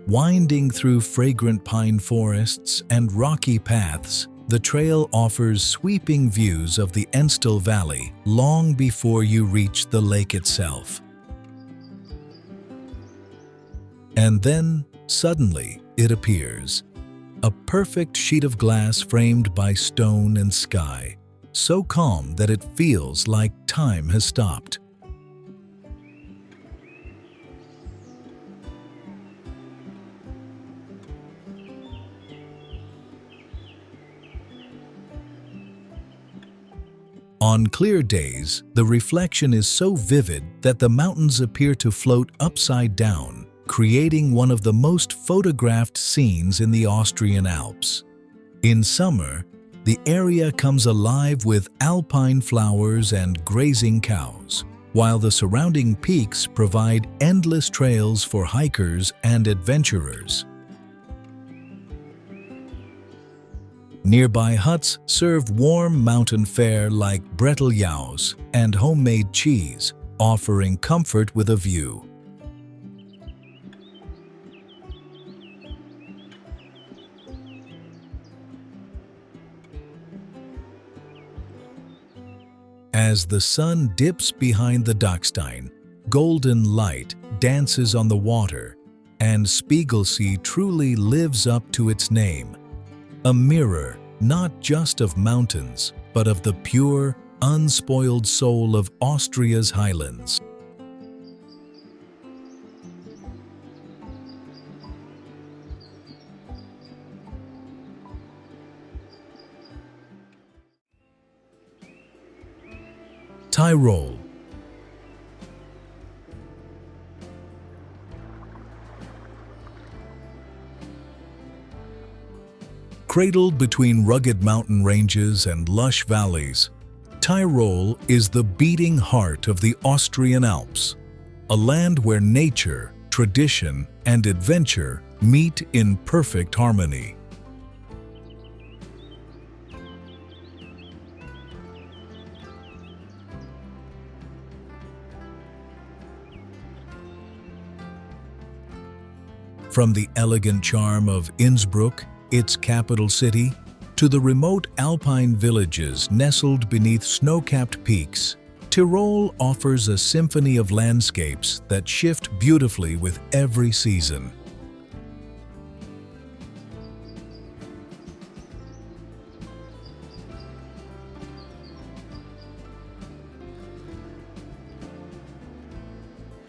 Winding through fragrant pine forests and rocky paths, the trail offers sweeping views of the Enstal Valley long before you reach the lake itself. And then, suddenly, it appears. A perfect sheet of glass framed by stone and sky, so calm that it feels like time has stopped. On clear days, the reflection is so vivid that the mountains appear to float upside down, creating one of the most photographed scenes in the Austrian Alps. In summer, the area comes alive with alpine flowers and grazing cows, while the surrounding peaks provide endless trails for hikers and adventurers. Nearby huts serve warm mountain fare like bretteljaus and homemade cheese, offering comfort with a view. As the sun dips behind the Dachstein, golden light dances on the water, and Spiegelsee truly lives up to its name. A mirror not just of mountains, but of the pure, unspoiled soul of Austria's highlands. Tyrol. Cradled between rugged mountain ranges and lush valleys, Tyrol is the beating heart of the Austrian Alps, a land where nature, tradition, and adventure meet in perfect harmony. From the elegant charm of Innsbruck, its capital city, to the remote alpine villages nestled beneath snow-capped peaks, Tyrol offers a symphony of landscapes that shift beautifully with every season.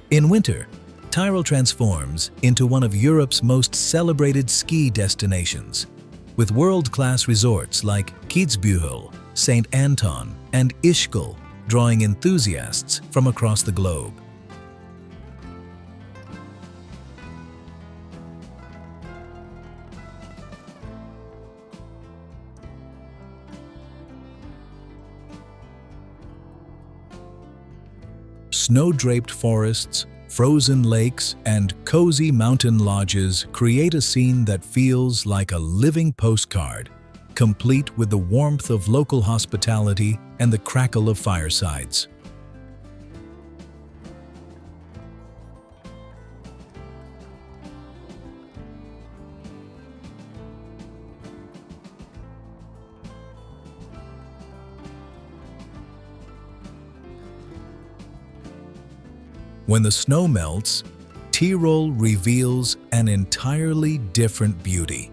In winter, Tyrol transforms into one of Europe's most celebrated ski destinations, with world-class resorts like Kitzbühel, St. Anton, and Ischgl drawing enthusiasts from across the globe. Snow-draped forests, frozen lakes, and cozy mountain lodges create a scene that feels like a living postcard, complete with the warmth of local hospitality and the crackle of firesides. When the snow melts, Tyrol reveals an entirely different beauty.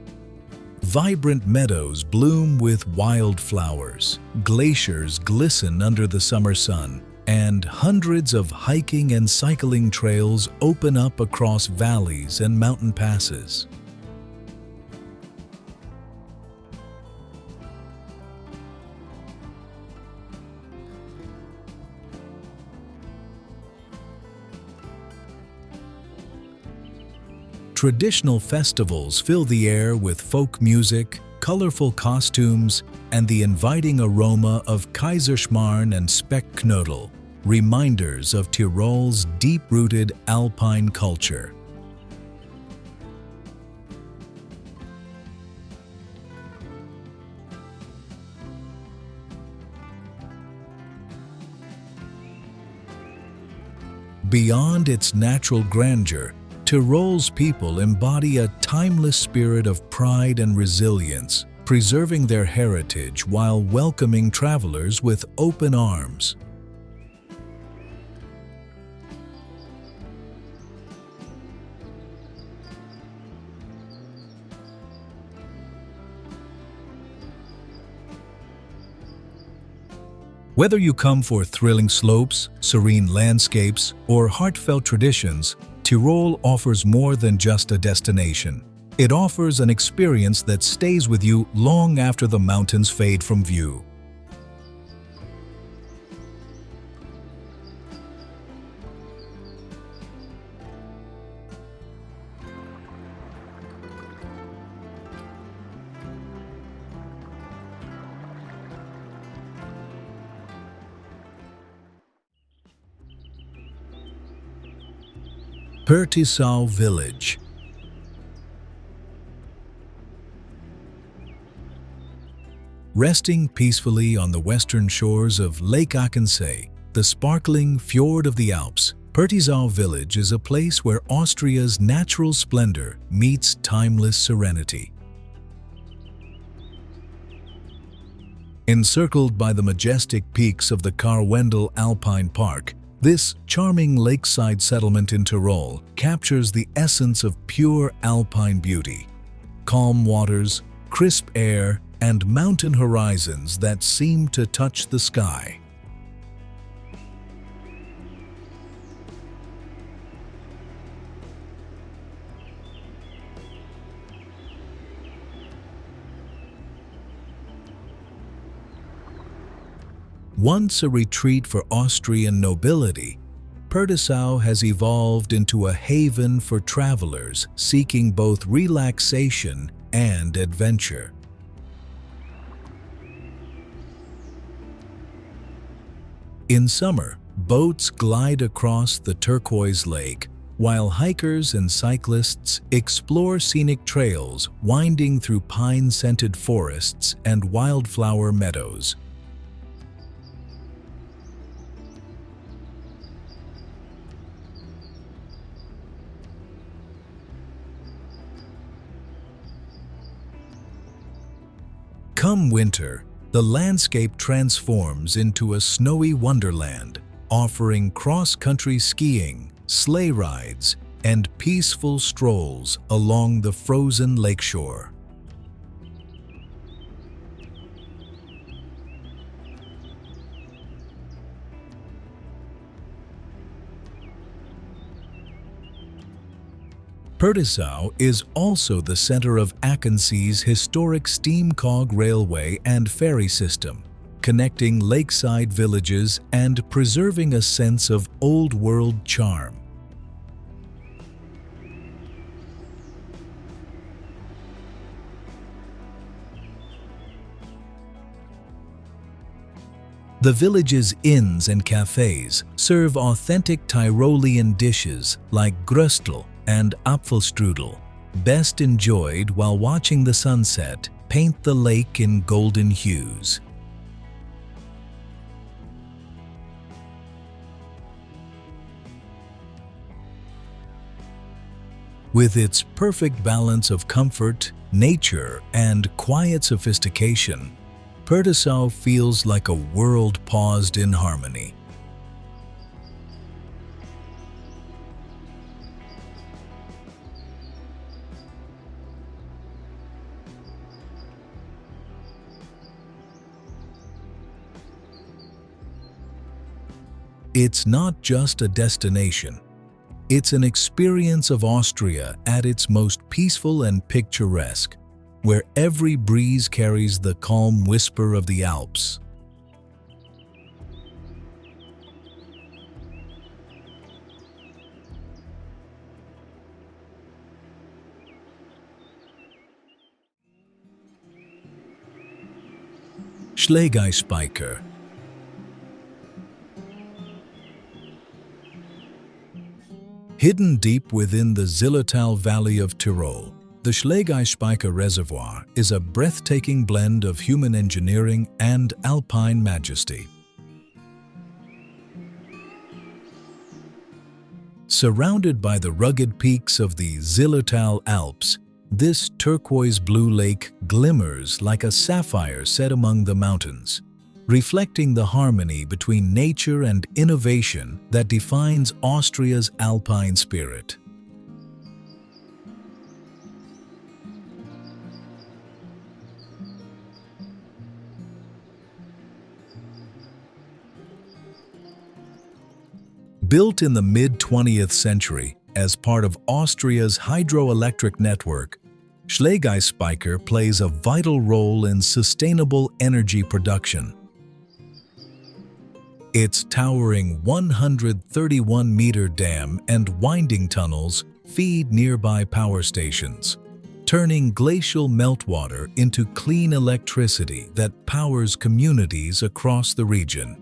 Vibrant meadows bloom with wildflowers, glaciers glisten under the summer sun, and hundreds of hiking and cycling trails open up across valleys and mountain passes. Traditional festivals fill the air with folk music, colorful costumes, and the inviting aroma of Kaiserschmarrn and Speckknödel, reminders of Tyrol's deep-rooted Alpine culture. Beyond its natural grandeur, Tyrol's people embody a timeless spirit of pride and resilience, preserving their heritage while welcoming travelers with open arms. Whether you come for thrilling slopes, serene landscapes, or heartfelt traditions, Tyrol offers more than just a destination. It offers an experience that stays with you long after the mountains fade from view. Pertisau Village. Resting peacefully on the western shores of Lake Achensee, the sparkling fjord of the Alps, Pertisau Village is a place where Austria's natural splendor meets timeless serenity. Encircled by the majestic peaks of the Karwendel Alpine Park, this charming lakeside settlement in Tyrol captures the essence of pure alpine beauty. Calm waters, crisp air, and mountain horizons that seem to touch the sky. Once a retreat for Austrian nobility, Pertisau has evolved into a haven for travelers seeking both relaxation and adventure. In summer, boats glide across the turquoise lake, while hikers and cyclists explore scenic trails winding through pine-scented forests and wildflower meadows. Come winter, the landscape transforms into a snowy wonderland, offering cross-country skiing, sleigh rides, and peaceful strolls along the frozen lakeshore. Pertisau is also the center of Achensee's historic steam cog railway and ferry system, connecting lakeside villages and preserving a sense of old-world charm. The village's inns and cafes serve authentic Tyrolean dishes like Gröstel and Apfelstrudel, best enjoyed while watching the sunset paint the lake in golden hues. With its perfect balance of comfort, nature, and quiet sophistication, Pertisau feels like a world paused in harmony. It's not just a destination. It's an experience of Austria at its most peaceful and picturesque, where every breeze carries the calm whisper of the Alps. Schlegelspeicher. Hidden deep within the Zillertal Valley of Tyrol, the Schlegelspeicher Reservoir is a breathtaking blend of human engineering and alpine majesty. Surrounded by the rugged peaks of the Zillertal Alps, this turquoise-blue lake glimmers like a sapphire set among the mountains, reflecting the harmony between nature and innovation that defines Austria's alpine spirit. Built in the mid-20th century as part of Austria's hydroelectric network, Schlegelspeicher plays a vital role in sustainable energy production. Its towering 131-meter dam and winding tunnels feed nearby power stations, turning glacial meltwater into clean electricity that powers communities across the region.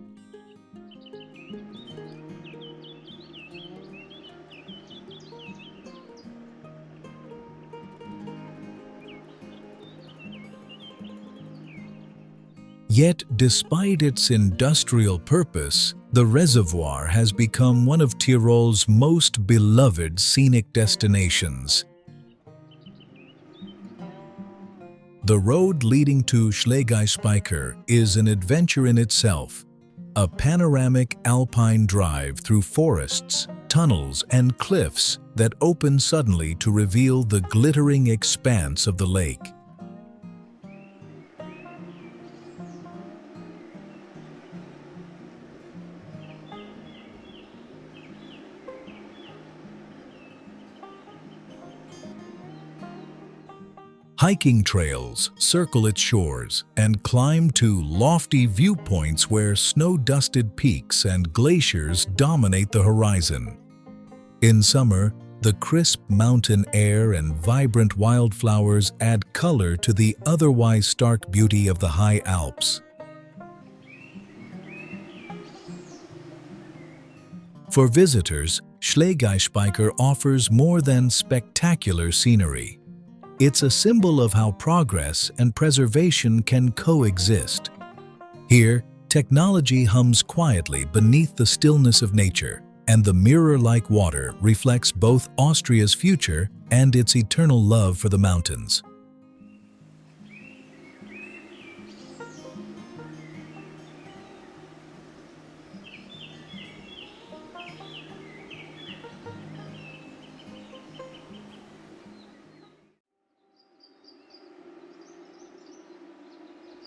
Yet, despite its industrial purpose, the reservoir has become one of Tyrol's most beloved scenic destinations. The road leading to Schlegelspeicher is an adventure in itself, a panoramic alpine drive through forests, tunnels, and cliffs that open suddenly to reveal the glittering expanse of the lake. Hiking trails circle its shores and climb to lofty viewpoints where snow-dusted peaks and glaciers dominate the horizon. In summer, the crisp mountain air and vibrant wildflowers add color to the otherwise stark beauty of the high Alps. For visitors, Schlegelspeicher offers more than spectacular scenery. It's a symbol of how progress and preservation can coexist. Here, technology hums quietly beneath the stillness of nature, and the mirror-like water reflects both Austria's future and its eternal love for the mountains.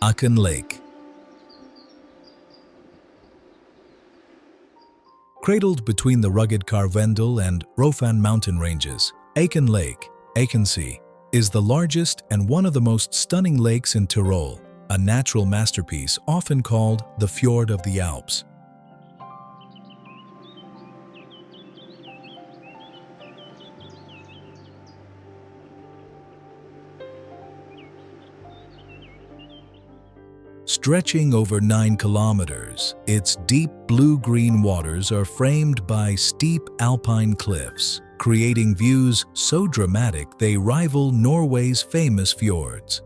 Achen Lake. Cradled between the rugged Karwendel and Rofan mountain ranges, Achen Lake, Achensee, is the largest and one of the most stunning lakes in Tyrol, a natural masterpiece often called the Fjord of the Alps. Stretching over 9 kilometers, its deep blue-green waters are framed by steep alpine cliffs, creating views so dramatic they rival Norway's famous fjords.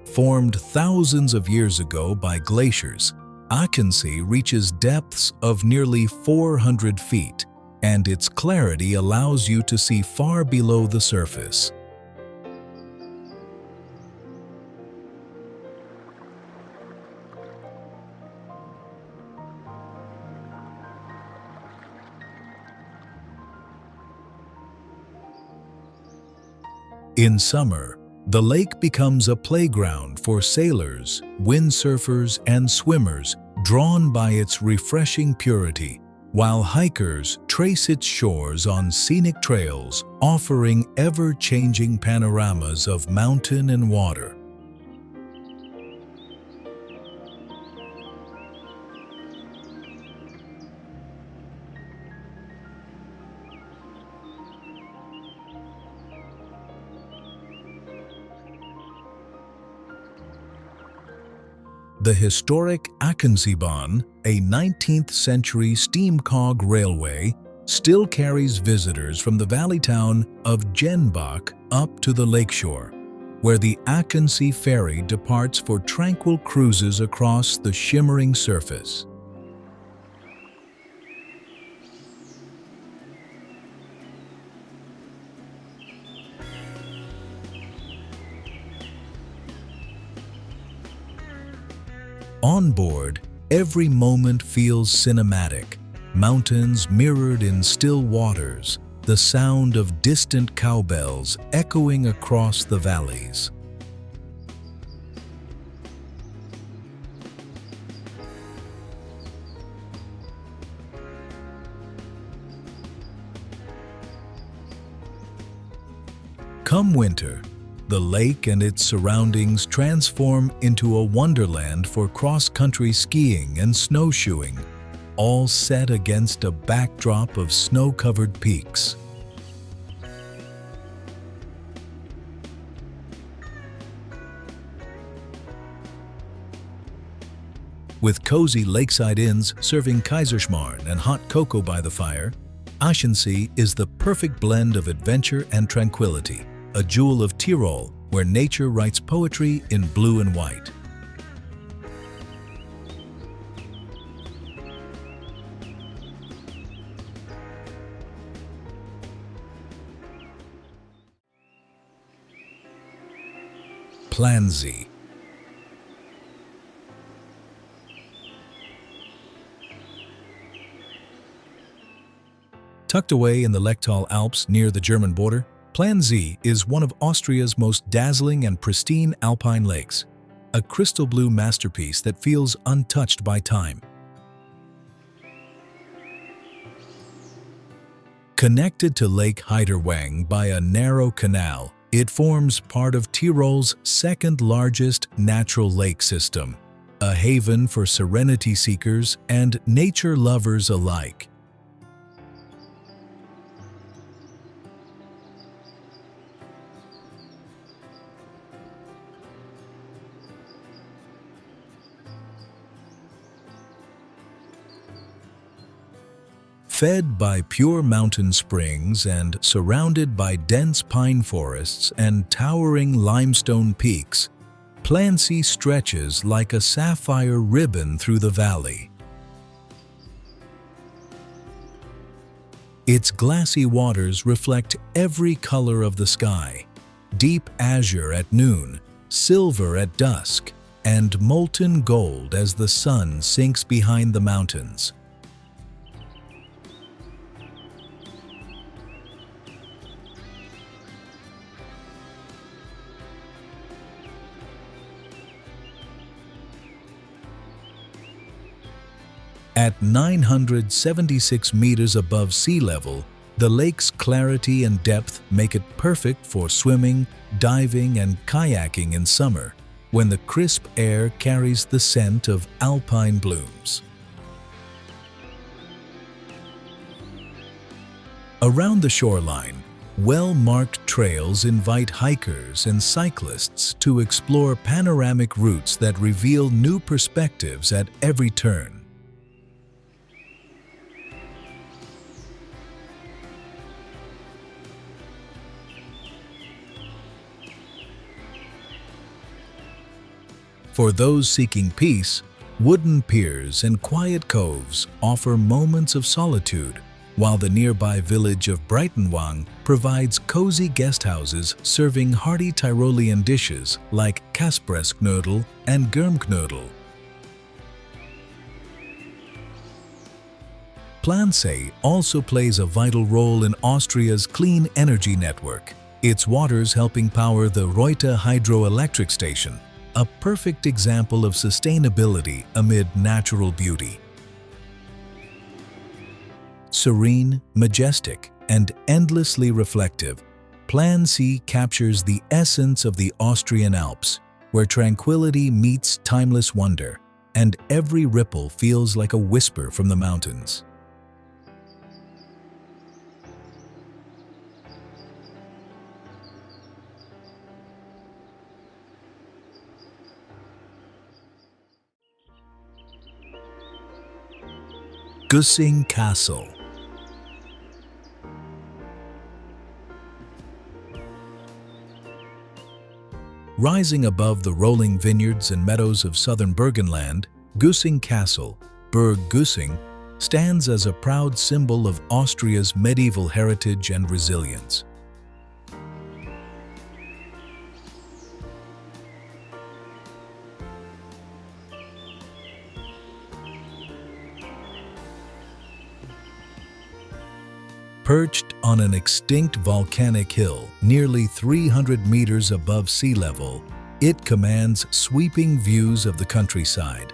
Formed thousands of years ago by glaciers, Achensee reaches depths of nearly 400 feet, and its clarity allows you to see far below the surface. In summer, the lake becomes a playground for sailors, windsurfers, and swimmers drawn by its refreshing purity, while hikers trace its shores on scenic trails, offering ever-changing panoramas of mountain and water. The historic Achensee, a 19th century steam cog railway, still carries visitors from the valley town of Jenbach up to the lakeshore, where the Achensee ferry departs for tranquil cruises across the shimmering surface. On board, every moment feels cinematic. Mountains mirrored in still waters, the sound of distant cowbells echoing across the valleys. Come winter, the lake and its surroundings transform into a wonderland for cross-country skiing and snowshoeing, all set against a backdrop of snow-covered peaks. With cozy lakeside inns serving Kaiserschmarrn and hot cocoa by the fire, Achensee is the perfect blend of adventure and tranquility, a jewel of Tyrol where nature writes poetry in blue and white. Traunsee. Tucked away in the Lechtal Alps near the German border, Traunsee is one of Austria's most dazzling and pristine alpine lakes, a crystal blue masterpiece that feels untouched by time. Connected to Lake Heiderwang by a narrow canal, it forms part of Tyrol's second-largest natural lake system, a haven for serenity seekers and nature lovers alike. Fed by pure mountain springs and surrounded by dense pine forests and towering limestone peaks, Traunsee stretches like a sapphire ribbon through the valley. Its glassy waters reflect every color of the sky: deep azure at noon, silver at dusk, and molten gold as the sun sinks behind the mountains. At 976 meters above sea level, the lake's clarity and depth make it perfect for swimming, diving, and kayaking in summer, when the crisp air carries the scent of alpine blooms. Around the shoreline, well-marked trails invite hikers and cyclists to explore panoramic routes that reveal new perspectives at every turn. For those seeking peace, wooden piers and quiet coves offer moments of solitude, while the nearby village of Breitenwang provides cozy guesthouses serving hearty Tyrolean dishes like Kaspressknödel and Germknödel. Traunsee also plays a vital role in Austria's clean energy network. its waters helping power the Reuter hydroelectric station, a perfect example of sustainability amid natural beauty. Serene, majestic, and endlessly reflective, Plan C captures the essence of the Austrian Alps, where tranquility meets timeless wonder, and every ripple feels like a whisper from the mountains. Güssing Castle. Rising above the rolling vineyards and meadows of southern Burgenland, Güssing Castle, Burg Güssing, stands as a proud symbol of Austria's medieval heritage and resilience. Perched on an extinct volcanic hill nearly 300 meters above sea level, it commands sweeping views of the countryside,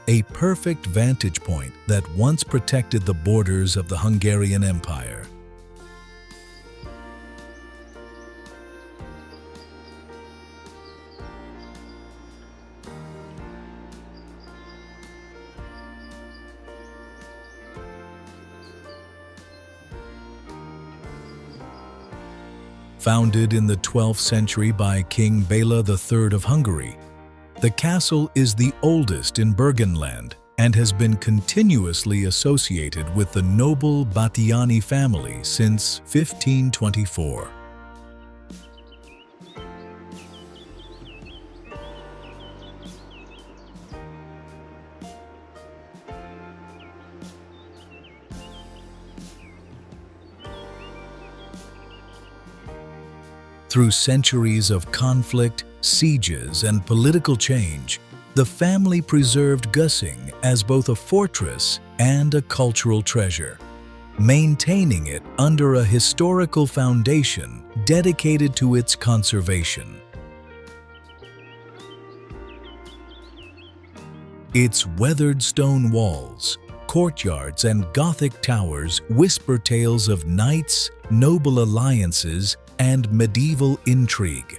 a perfect vantage point that once protected the borders of the Hungarian Empire. Founded in the 12th century by King Bela III of Hungary, the castle is the oldest in Burgenland and has been continuously associated with the noble Battiani family since 1524. Through centuries of conflict, sieges, and political change, the family preserved Güssing as both a fortress and a cultural treasure, maintaining it under a historical foundation dedicated to its conservation. Its weathered stone walls, courtyards, and Gothic towers whisper tales of knights, noble alliances, and medieval intrigue.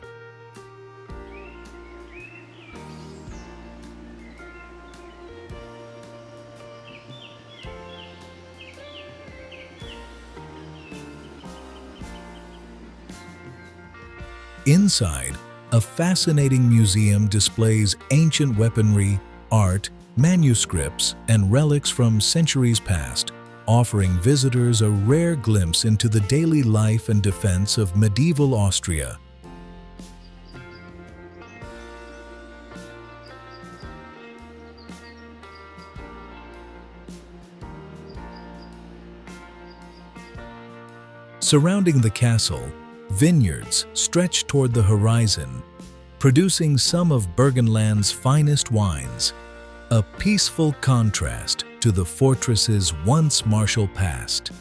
Inside, a fascinating museum displays ancient weaponry, art, manuscripts, and relics from centuries past, offering visitors a rare glimpse into the daily life and defense of medieval Austria. Surrounding the castle, vineyards stretch toward the horizon, producing some of Burgenland's finest wines, a peaceful contrast to the fortress's once martial past.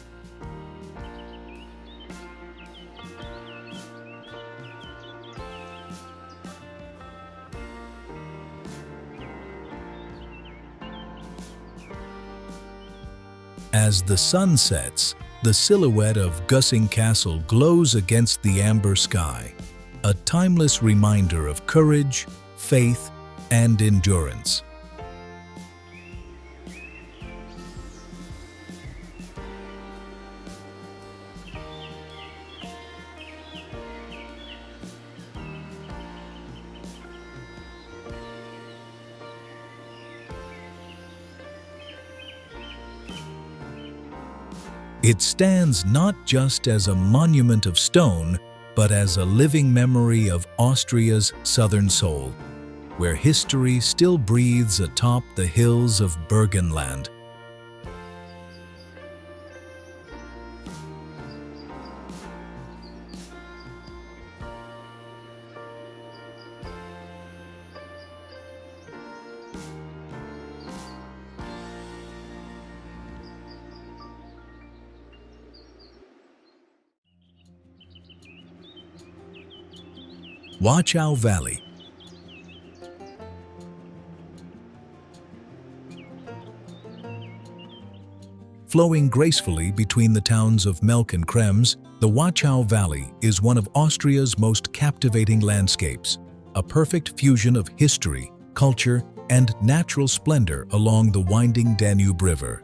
As the sun sets, the silhouette of Güssing Castle glows against the amber sky, a timeless reminder of courage, faith, and endurance. It stands not just as a monument of stone, but as a living memory of Austria's southern soul, where history still breathes atop the hills of Burgenland. Wachau Valley. Flowing gracefully between the towns of Melk and Krems, the Wachau Valley is one of Austria's most captivating landscapes, a perfect fusion of history, culture, and natural splendor along the winding Danube River.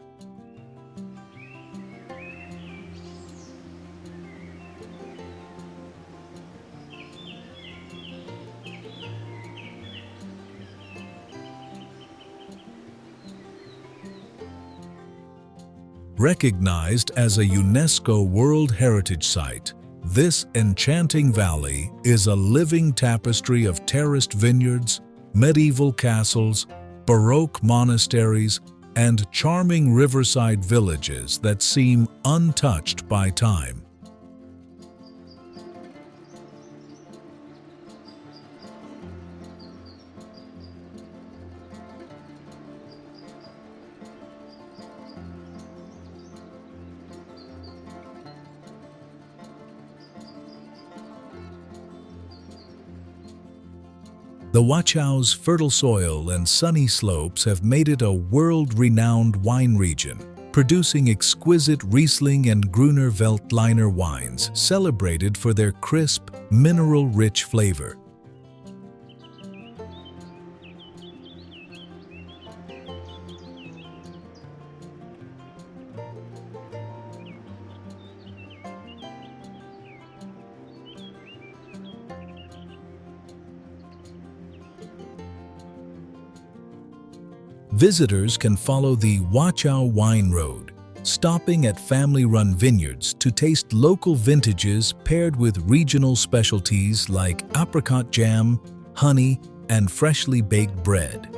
Recognized as a UNESCO World Heritage Site, this enchanting valley is a living tapestry of terraced vineyards, medieval castles, Baroque monasteries, and charming riverside villages that seem untouched by time. The Wachau's fertile soil and sunny slopes have made it a world-renowned wine region, producing exquisite Riesling and Grüner Veltliner wines celebrated for their crisp, mineral-rich flavor. Visitors can follow the Wachau Wine Road, stopping at family-run vineyards to taste local vintages paired with regional specialties like apricot jam, honey, and freshly baked bread.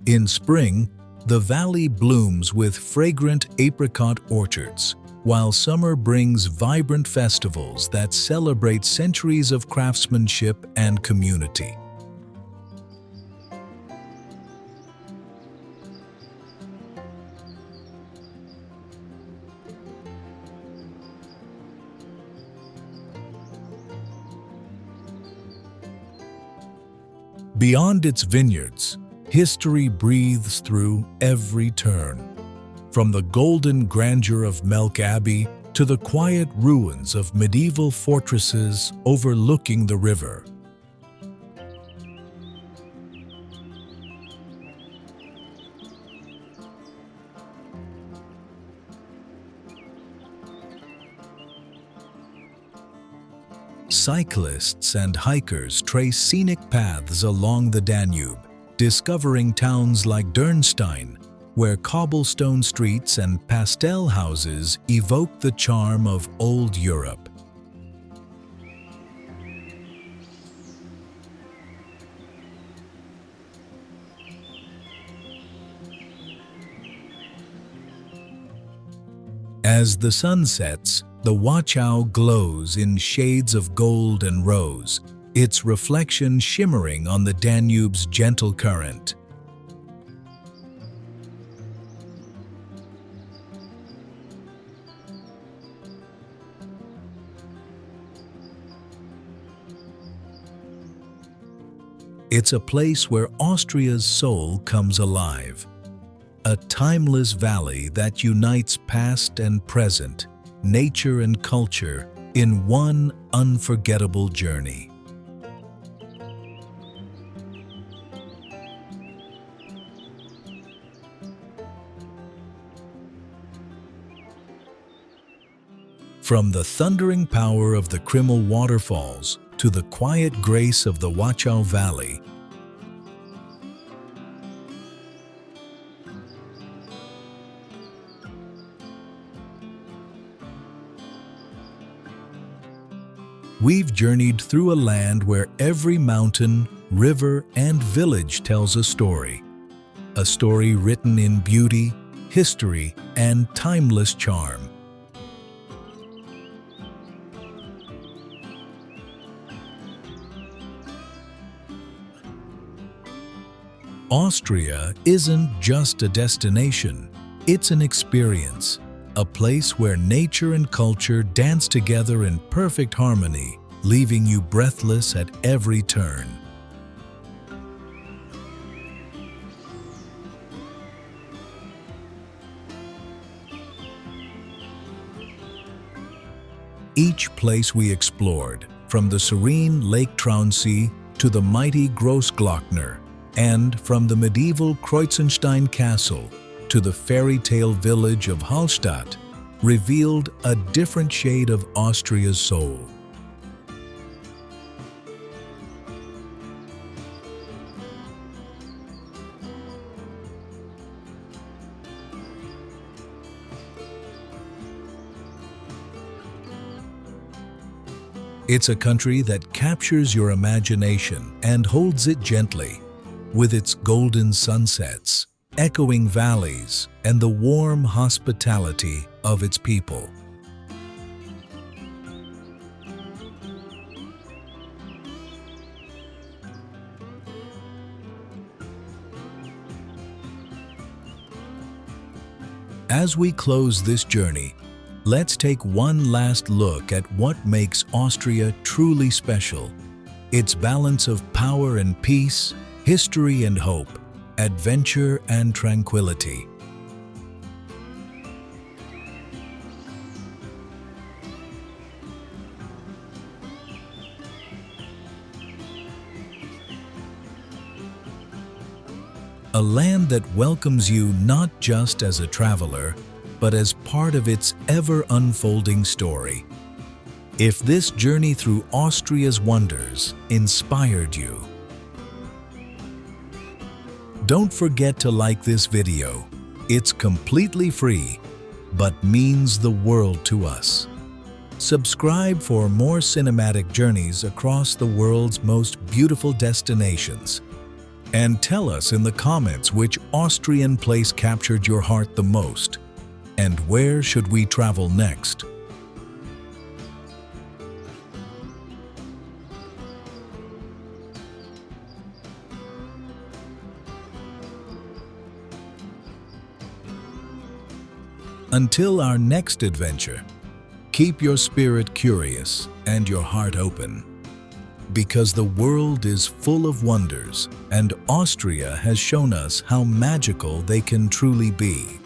In spring, the valley blooms with fragrant apricot orchards, while summer brings vibrant festivals that celebrate centuries of craftsmanship and community. Beyond its vineyards, history breathes through every turn. From the golden grandeur of Melk Abbey to the quiet ruins of medieval fortresses overlooking the river. Cyclists and hikers trace scenic paths along the Danube, discovering towns like Dürnstein, where cobblestone streets and pastel houses evoke the charm of old Europe. As the sun sets, the Wachau glows in shades of gold and rose, its reflection shimmering on the Danube's gentle current. It's a place where Austria's soul comes alive. A timeless valley that unites past and present, nature and culture in one unforgettable journey. From the thundering power of the Krimml Waterfalls to the quiet grace of the Wachau Valley, we've journeyed through a land where every mountain, river, and village tells a story written in beauty, history, and timeless charm. Austria isn't just a destination, it's an experience, a place where nature and culture dance together in perfect harmony, leaving you breathless at every turn. Each place we explored, from the serene Lake Traunsee to the mighty Großglockner, and from the medieval Kreuzenstein Castle to the fairy tale village of Hallstatt, revealed a different shade of Austria's soul. It's a country that captures your imagination and holds it gently, with its golden sunsets, echoing valleys, and the warm hospitality of its people. As we close this journey, let's take one last look at what makes Austria truly special. Its balance of power and peace, history and hope, adventure and tranquility. A land that welcomes you not just as a traveler, but as part of its ever-unfolding story. If this journey through Austria's wonders inspired you, don't forget to like this video. It's completely free, but means the world to us. Subscribe for more cinematic journeys across the world's most beautiful destinations. And tell us in the comments which Austrian place captured your heart the most. And where should we travel next? Until our next adventure, keep your spirit curious and your heart open. Because the world is full of wonders, and Austria has shown us how magical they can truly be.